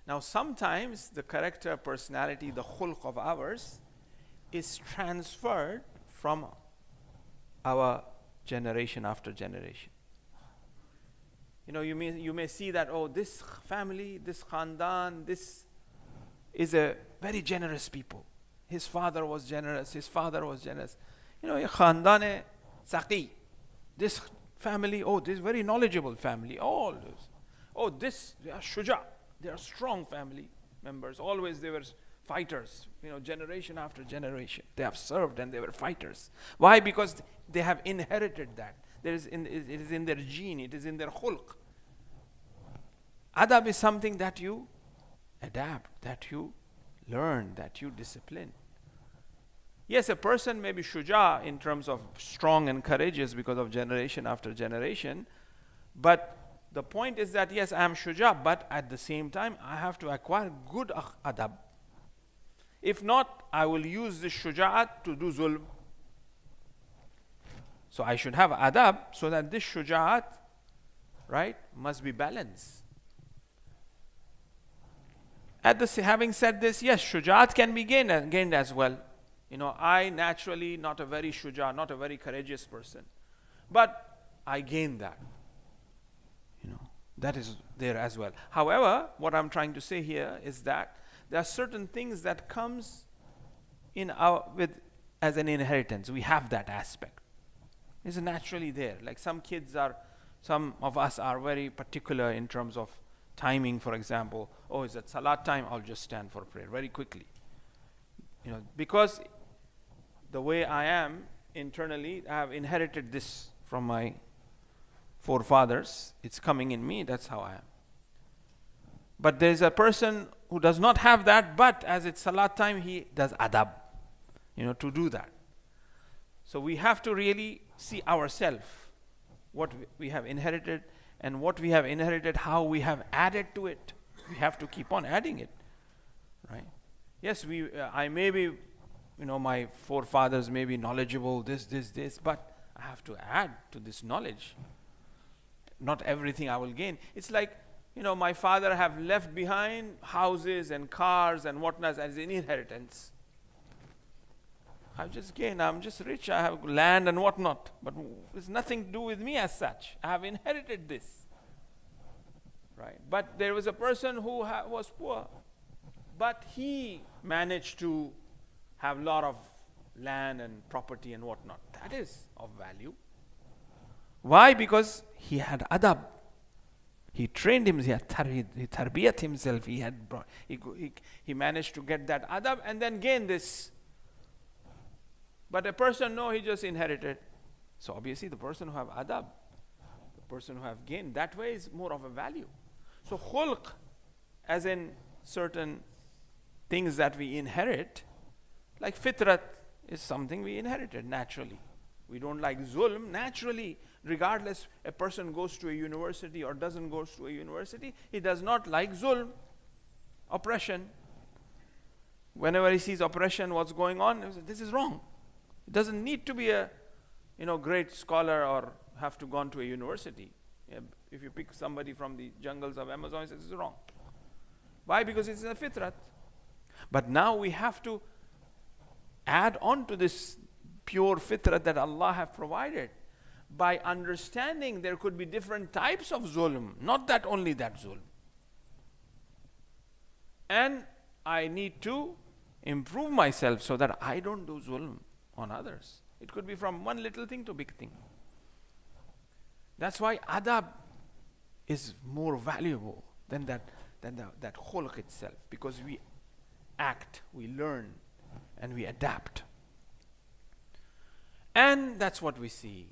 Now sometimes the character, personality, the khulq of ours is transferred from our generation after generation. You may see that, this family, this khandan, this is a very generous people. His father was generous, his father was generous. Khandan saqi. This family, this very knowledgeable family. All this, they are shuja. They are strong family members. Always they were fighters, generation after generation. They have served and they were fighters. Why? Because they have inherited that. It is in their gene, it is in their khulq. Adab is something that you adapt, that you learn, that you discipline. Yes, a person may be shuja in terms of strong and courageous because of generation after generation, but the point is that yes, I am shuja, but at the same time I have to acquire good adab. If not, I will use this shuja'at to do zulm. So I should have adab so that this shuja'at, right, must be balanced. Having said this, yes, shuja'at can be gained as well. I naturally not a very shuja, not a very courageous person, but I gain that. That is there as well. However, what I'm trying to say here is that there are certain things that comes in as an inheritance. We have that aspect. It's naturally there. Like some of us are very particular in terms of timing, for example. Is it salat time? I'll just stand for prayer very quickly. Because the way I am internally, I have inherited this from my forefathers. It's coming in me, that's how I am. But there's a person who does not have that, but as it's salat time, he does adab, to do that. So we have to really see ourselves, what we have inherited, and what we have inherited, how we have added to it. We have to keep on adding it, right? Yes, I may be, my forefathers may be knowledgeable, this, but I have to add to this knowledge. Not everything I will gain. It's like, my father have left behind houses and cars and whatnot as an inheritance. I've just gained, I'm just rich, I have land and whatnot, but it's nothing to do with me as such. I have inherited this. Right? But there was a person who was poor, but he managed to have a lot of land and property and whatnot. That is of value. Why? Because he had adab. He trained him, he tarbiyat himself, he managed to get that adab and then gain this. But a person, no, he just inherited. So obviously the person who have adab, the person who have gained, that way is more of a value. So khulq, as in certain things that we inherit, like fitrat is something we inherited naturally. We don't like zulm. Naturally, regardless a person goes to a university or doesn't go to a university, he does not like zulm, oppression. Whenever he sees oppression, what's going on, he says, this is wrong. It doesn't need to be a great scholar or have to go on to a university. If you pick somebody from the jungles of Amazon, he says this is wrong. Why? Because it's a fitrat. But now we have to add on to this pure fitrat that Allah have provided by understanding there could be different types of zulm, not that only that zulm. And I need to improve myself so that I don't do zulm on others. It could be from one little thing to big thing. That's why adab is more valuable than that khulq itself, because we act, we learn, and we adapt. And that's what we see.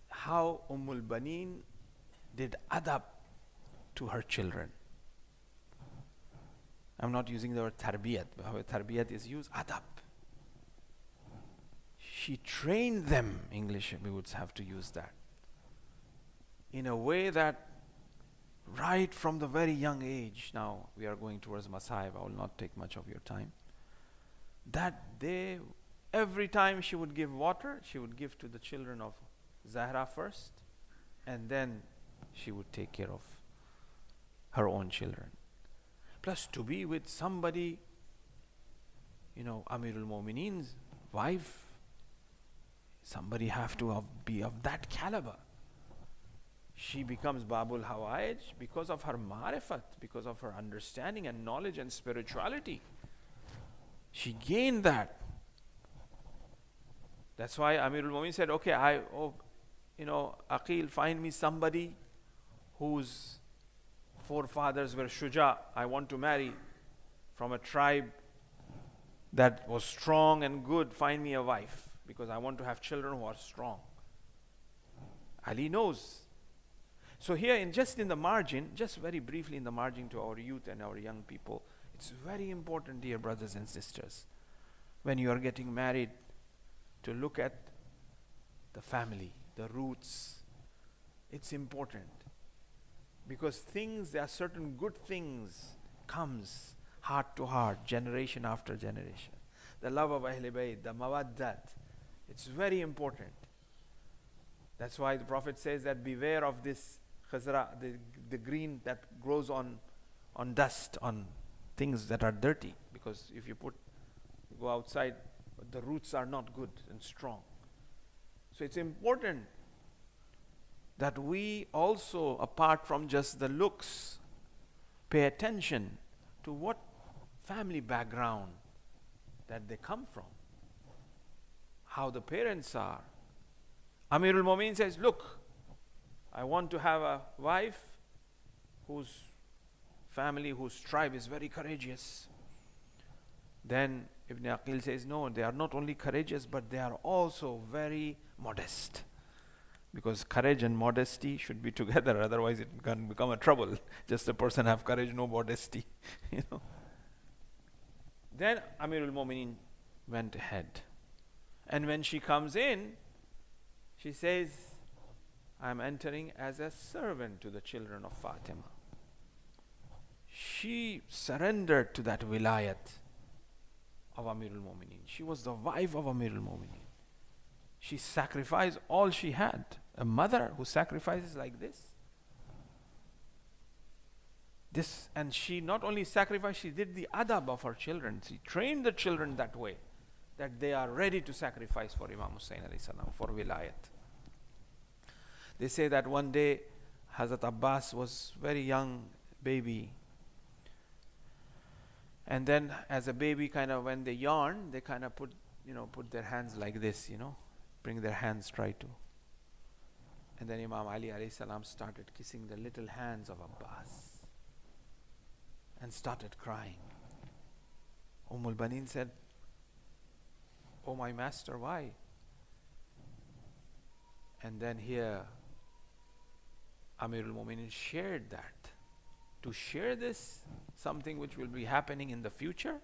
How Ummul Baneen did adab to her children. I'm not using the word tarbiyat, but how tarbiyat is used, adab. She trained them, English we would have to use that, in a way that right from the very young age, now we are going towards Masaib, I will not take much of your time, that they, every time she would give water, she would give to the children of Zahra first, and then she would take care of her own children. Plus to be with somebody, Amirul Mu'mineen's wife, somebody have to be of that caliber. She becomes Babul Hawaij because of her marifat, because of her understanding and knowledge and spirituality. She gained that. That's why Amirul Mu'mineen said, okay, Aqil, find me somebody whose forefathers were Shuja. I want to marry from a tribe that was strong and good. Find me a wife, because I want to have children who are strong. Ali knows. So here, just in the margin, just very briefly in the margin to our youth and our young people, it's very important, dear brothers and sisters, when you are getting married, to look at the family, the roots. It's important. Because there are certain good things comes heart to heart, generation after generation. The love of Ahl Bayt, the mawaddat, it's very important. That's why the Prophet says that beware of this khazra, the green that grows on dust, on things that are dirty. Because if you go outside, the roots are not good and strong. So it's important that we also, apart from just the looks, pay attention to what family background that they come from, how the parents are. Amirul Mu'mineen says, look, I want to have a wife whose family, whose tribe is very courageous. Then Ibn Aqil says, no, they are not only courageous, but they are also very modest. Because courage and modesty should be together, otherwise it can become a trouble. Just a person have courage, no modesty. Then Amirul Mu'mineen went ahead. And when she comes in, she says, I'm entering as a servant to the children of Fatima. She surrendered to that wilayat of Amirul Mu'mineen. She was the wife of Amirul Mu'mineen. She sacrificed all she had. A mother who sacrifices like this. And she not only sacrificed, she did the adab of her children. She trained the children that way. that they are ready to sacrifice for Imam Hussain alayhi salam, for wilayat. They say that one day Hazrat Abbas was very young baby, and then as a baby, kind of when they yawn, they kind of put their hands like this, bring their hands, try to. And then Imam Ali alayhi salam started kissing the little hands of Abbas and started crying. Baneen said, "Oh my master, why?" And then here Amirul Mu'minin shared that. To share this, something which will be happening in the future,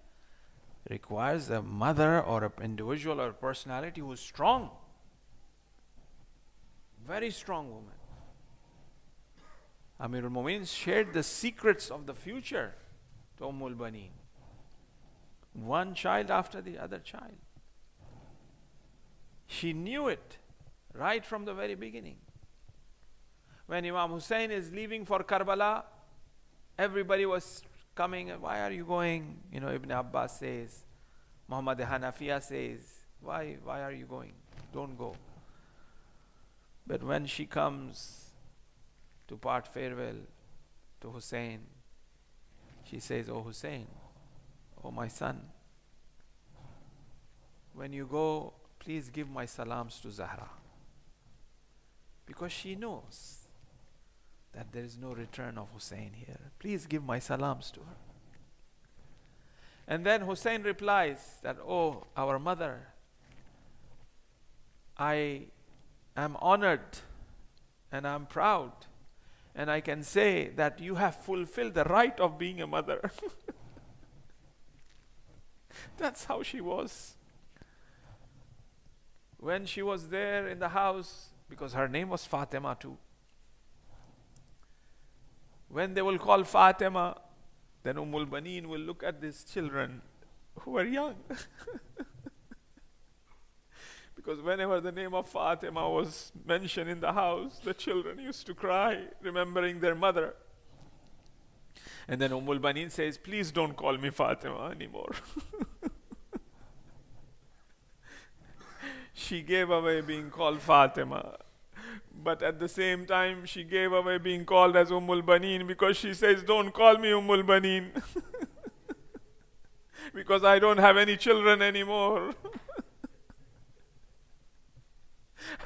requires a mother or an individual or a personality who is strong. Very strong woman. Amirul Mu'minin shared the secrets of the future to Baneen. One child after the other child. She knew it right from the very beginning. When Imam Hussain is leaving for Karbala, everybody was coming. Why are you going? Ibn Abbas says, Muhammad Hanafiya says, why are you going? Don't go. But when she comes to part farewell to Hussain, she says, "Oh Hussain, oh my son, when you go, please give my salams to Zahra." Because she knows that there is no return of Hussain here. Please give my salams to her. And then Hussain replies that, "Oh, our mother, I am honored and I'm proud, and I can say that you have fulfilled the right of being a mother." That's how she was. When she was there in the house, because her name was Fatima too. When they will call Fatima, then Baneen will look at these children who are young. Because whenever the name of Fatima was mentioned in the house, the children used to cry, remembering their mother. And then Baneen says, "Please don't call me Fatima anymore." She gave away being called Fatima. But at the same time, she gave away being called as Baneen, because she says, "Don't call me Baneen." Because I don't have any children anymore.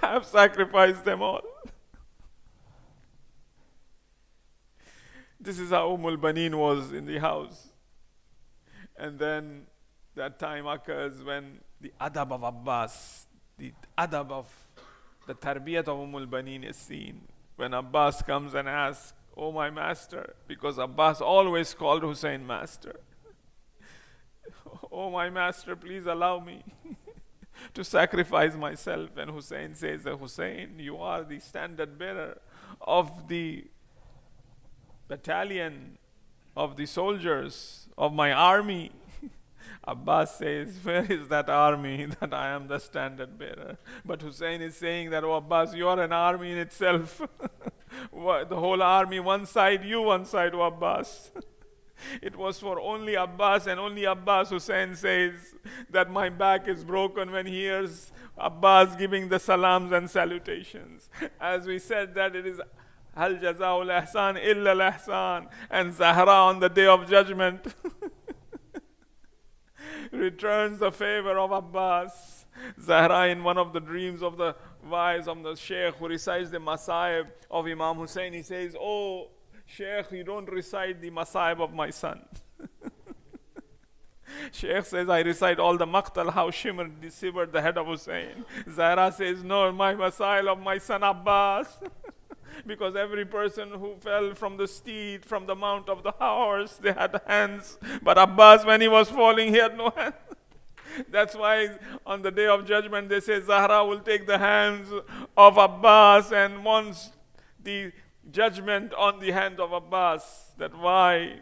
I have sacrificed them all. This is how Baneen was in the house. And then that time occurs when the adab of Abbas, the adab of the tarbiyat of Baneen is seen. When Abbas comes and asks, "Oh my master," because Abbas always called Hussain master. "Oh my master, please allow me to sacrifice myself." And Hussain says, "Hussain, you are the standard bearer of the battalion, of the soldiers, of my army." Abbas says, "Where is that army that I am the standard bearer?" But Hussain is saying that, "Oh Abbas, you are an army in itself." The whole army, one side, you one side, oh Abbas. It was for only Abbas and only Abbas. Hussain says that my back is broken when he hears Abbas giving the salams and salutations. As we said, that it is Hal Jazaul Ihsan illa al Ihsan, and Zahra on the day of judgment returns the favor of Abbas. Zahra, in one of the dreams of the wives of the Shaykh who recites the Masaib of Imam Hussain, he says, "Oh Shaykh, you don't recite the Masaib of my son." Shaykh says, "I recite all the Maqtal, how severed the head of Hussain." Zahra says, "No, my Masail of my son Abbas." Because every person who fell from the steed, from the mount of the horse, they had hands. But Abbas, when he was falling, he had no hands. That's why on the day of judgment, they say Zahra will take the hands of Abbas, and once the judgment on the hand of Abbas, that why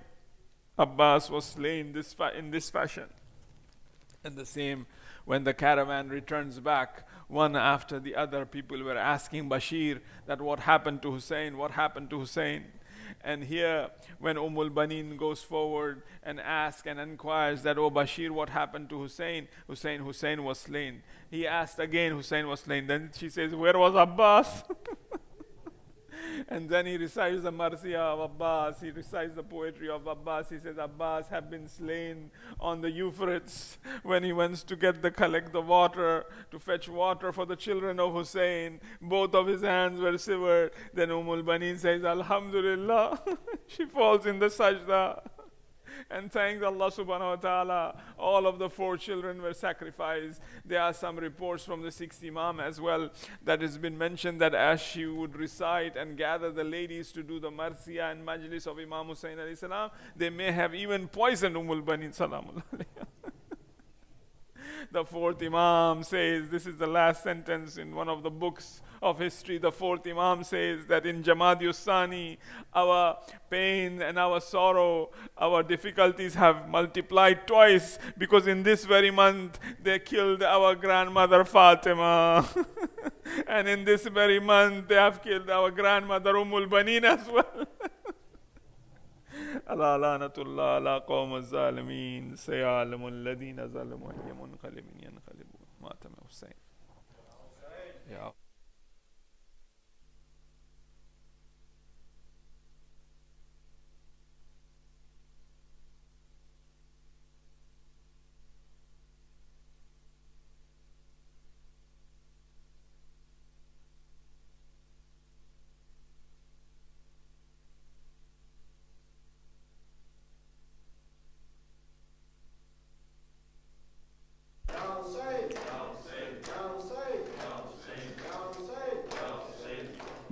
Abbas was slain in this fashion. And the same, when the caravan returns back, one after the other, people were asking Bashir that what happened to Hussain, what happened to Hussain. And here, when Baneen goes forward and asks and inquires that, "Oh Bashir, what happened to Hussein?" Hussein was slain. He asked again, Hussein was slain. Then she says, "Where was Abbas?" And then he recites the Marsiya of Abbas, he recites the poetry of Abbas. He says, "Abbas have been slain on the Euphrates when he went to collect the water, to fetch water for the children of Hussein. Both of his hands were severed." Then Baneen says, "Alhamdulillah." She falls in the sajda and thanks Allah subhanahu wa ta'ala. All of the 4 children were sacrificed. There are some reports from the 6th Imam as well that has been mentioned that as she would recite and gather the ladies to do the Marsiya and Majlis of Imam Hussein alayhi salam, they may have even poisoned Baneen salamullah alayha. The 4th Imam says, this is the last sentence in one of the books of history, the 4th Imam says that in Jamaat Sani, our pain and our sorrow, our difficulties have multiplied twice, because in this very month they killed our grandmother Fatima. And in this very month they have killed our grandmother Baneen as well. Allah lanatullah ala qawm az-zalimin sayalamu alladhina zalamu ayya munqalibin yanqalibun matama Hussein. Ya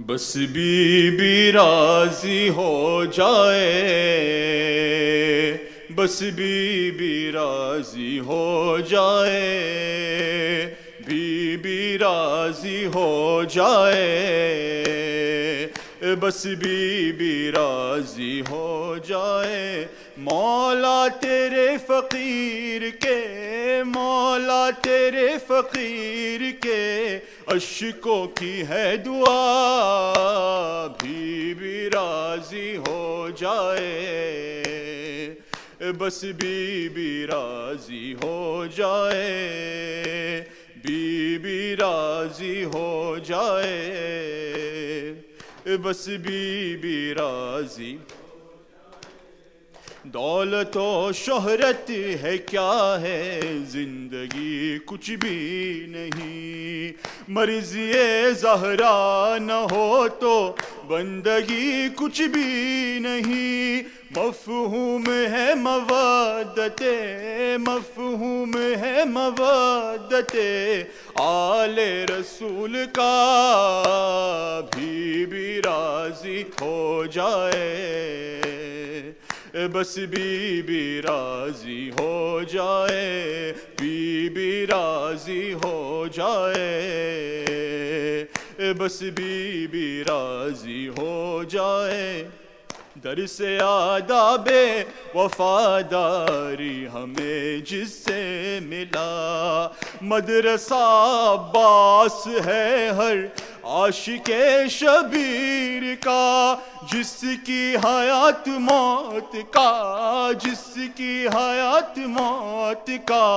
بس be be راضی ہو جائے، بس be be راضی ہو جائے، be be راضی ہو جائے، بس be be راضی ہو جائے، مولا تیرے فقیر کے، مولا تیرے فقیر کے اشکوں کی ہے دعا، بی بی راضی ہو جائے، بس بی بی راضی ہو جائے، بی بی راضی ہو جائے، بس بی بی راضی. دولت و شہرت ہے کیا ہے، زندگی کچھ بھی نہیں، مرضی زہرا نہ ہو تو بندگی کچھ بھی نہیں، مفہوم ہے مودت، مفہوم ہے مودت آل رسول کا، بی راضی ہو جائے، بس بی راضی ہو جائے، بی راضی ہو جائے، بس بی راضی ہو جائے. در سے آداب وفاداری ہمیں جس سے ملا، مدرسہ عباس ہے ہر عاشق شبیر کا، جس کی حیات موت کا، جس کی حیات موت کا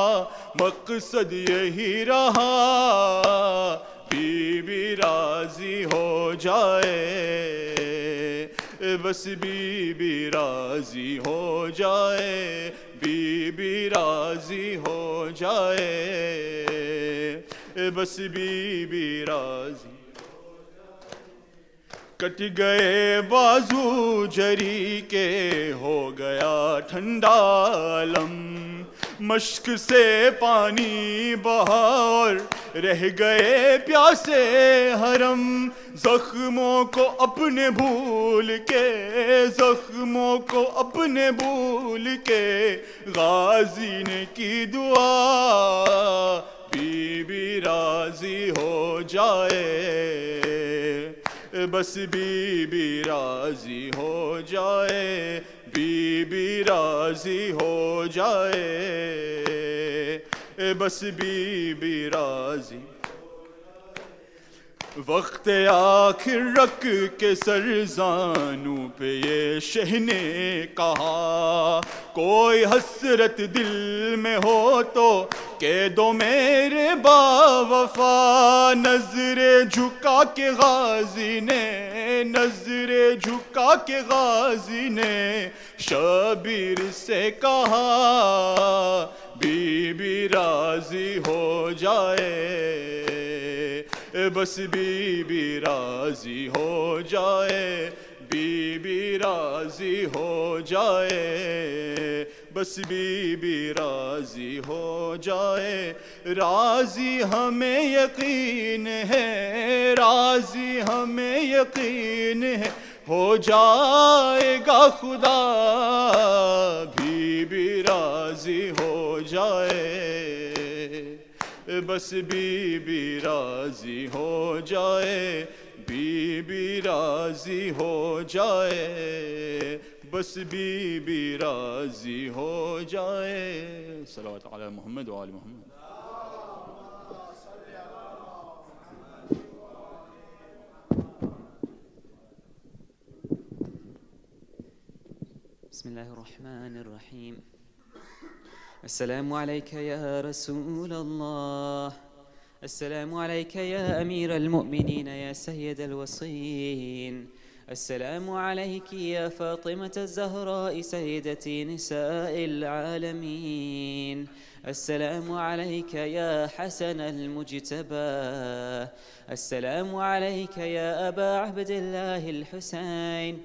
مقصد یہی رہا، بی راضی ہو جائے، بس بی راضی ہو جائے، بی راضی ہو جائے، بس بی راضی. کٹ گئے بازو جری کے، ہو گیا ٹھنڈا علم، مشک سے پانی بہا اور رہ گئے پیاسے حرم، زخموں کو اپنے بھول کے، زخموں کو اپنے بھول کے غازی نے کی دعا، بی راضی ہو جائے، بس بی راضی ہو جائے، بی راضی ہو جائے، بس بی راضی. वक्त आखिर रख के सरजानू पे ये शह ने कहा, कोई हसरत दिल में हो तो कह दो मेरे बावफा। नजरे झुका के गाजी ने, नजरे झुका के गाजी ने शबीर से कहा, बीबी राजी हो जाए, बस बीबी राजी हो जाए, बीबी राजी हो जाए, बस बीबी राजी हो जाए। राजी हमें यकीन है, राजी हमें यकीन है, हो जाएगा खुदा, बीबी राजी हो जाए, बस बीबी राजी हो जाए, बीबी राजी हो जाए, बस बीबी राजी हो जाए। सल्लल्लाहु अलैहि मोहम्मद व आले मोहम्मद। बिस्मिल्लाहिर्रहमानिर्रहीम। अस्सलामु अलैका या रसूल अल्लाह, अस्सलामु अलैका या अमीर المؤمنين يا سيد الوصين، السلام عليك يا فاطمة الزهراء سيدة نساء العالمين، السلام عليك يا حسن المجتبى، السلام عليك يا أبا عبد الله الحسين،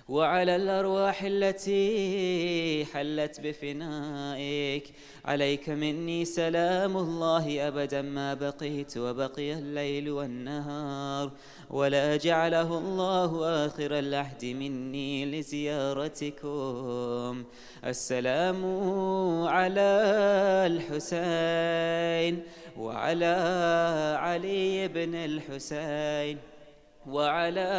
وعلى الأرواح التي حلت بفنائك، عليك مني سلام الله أبدا ما بقيت وبقي الليل والنهار، ولا جعله الله آخر العهد مني لزيارتكم. السلام على الحسين وعلى علي بن الحسين وعلى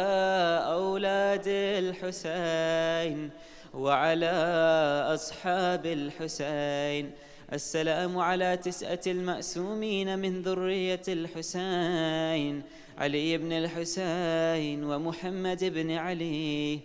أولاد الحسين وعلى أصحاب الحسين. السلام على 9 المأسومين من ذرية الحسين، علي بن الحسين ومحمد بن علي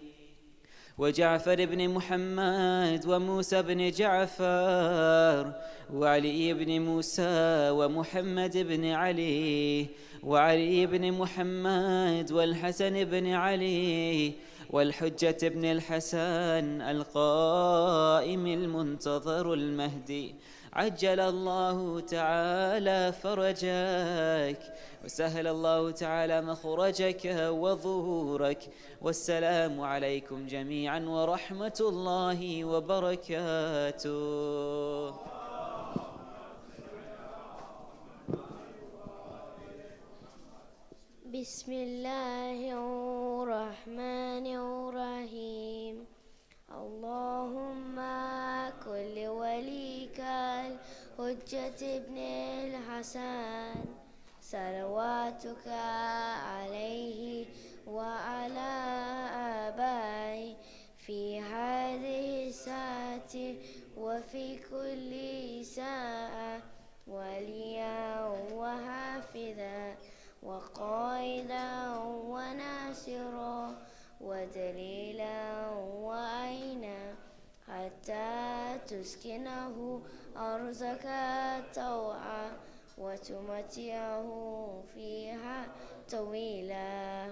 وجعفر بن محمد وموسى بن جعفر وعلي بن موسى ومحمد بن علي وعلي بن محمد والحسن بن علي والحجة بن الحسن القائم المنتظر المهدي، عجل الله تعالى فرجك وسهل الله تعالى مخرجك وظهورك. والسلام عليكم جميعا ورحمة الله وبركاته. بسم الله الرحمن الرحيم. اللهم كل وليك الحجة ابن الحسن صلواتك عليه وعلى آبائه في هذه الساعة وفي كل ساعة، وليا وحافظا وقائدا وناصرا ودليلا وعينا، حتى تسكنه أرزك طوعا وتمتعه فيها طويلا.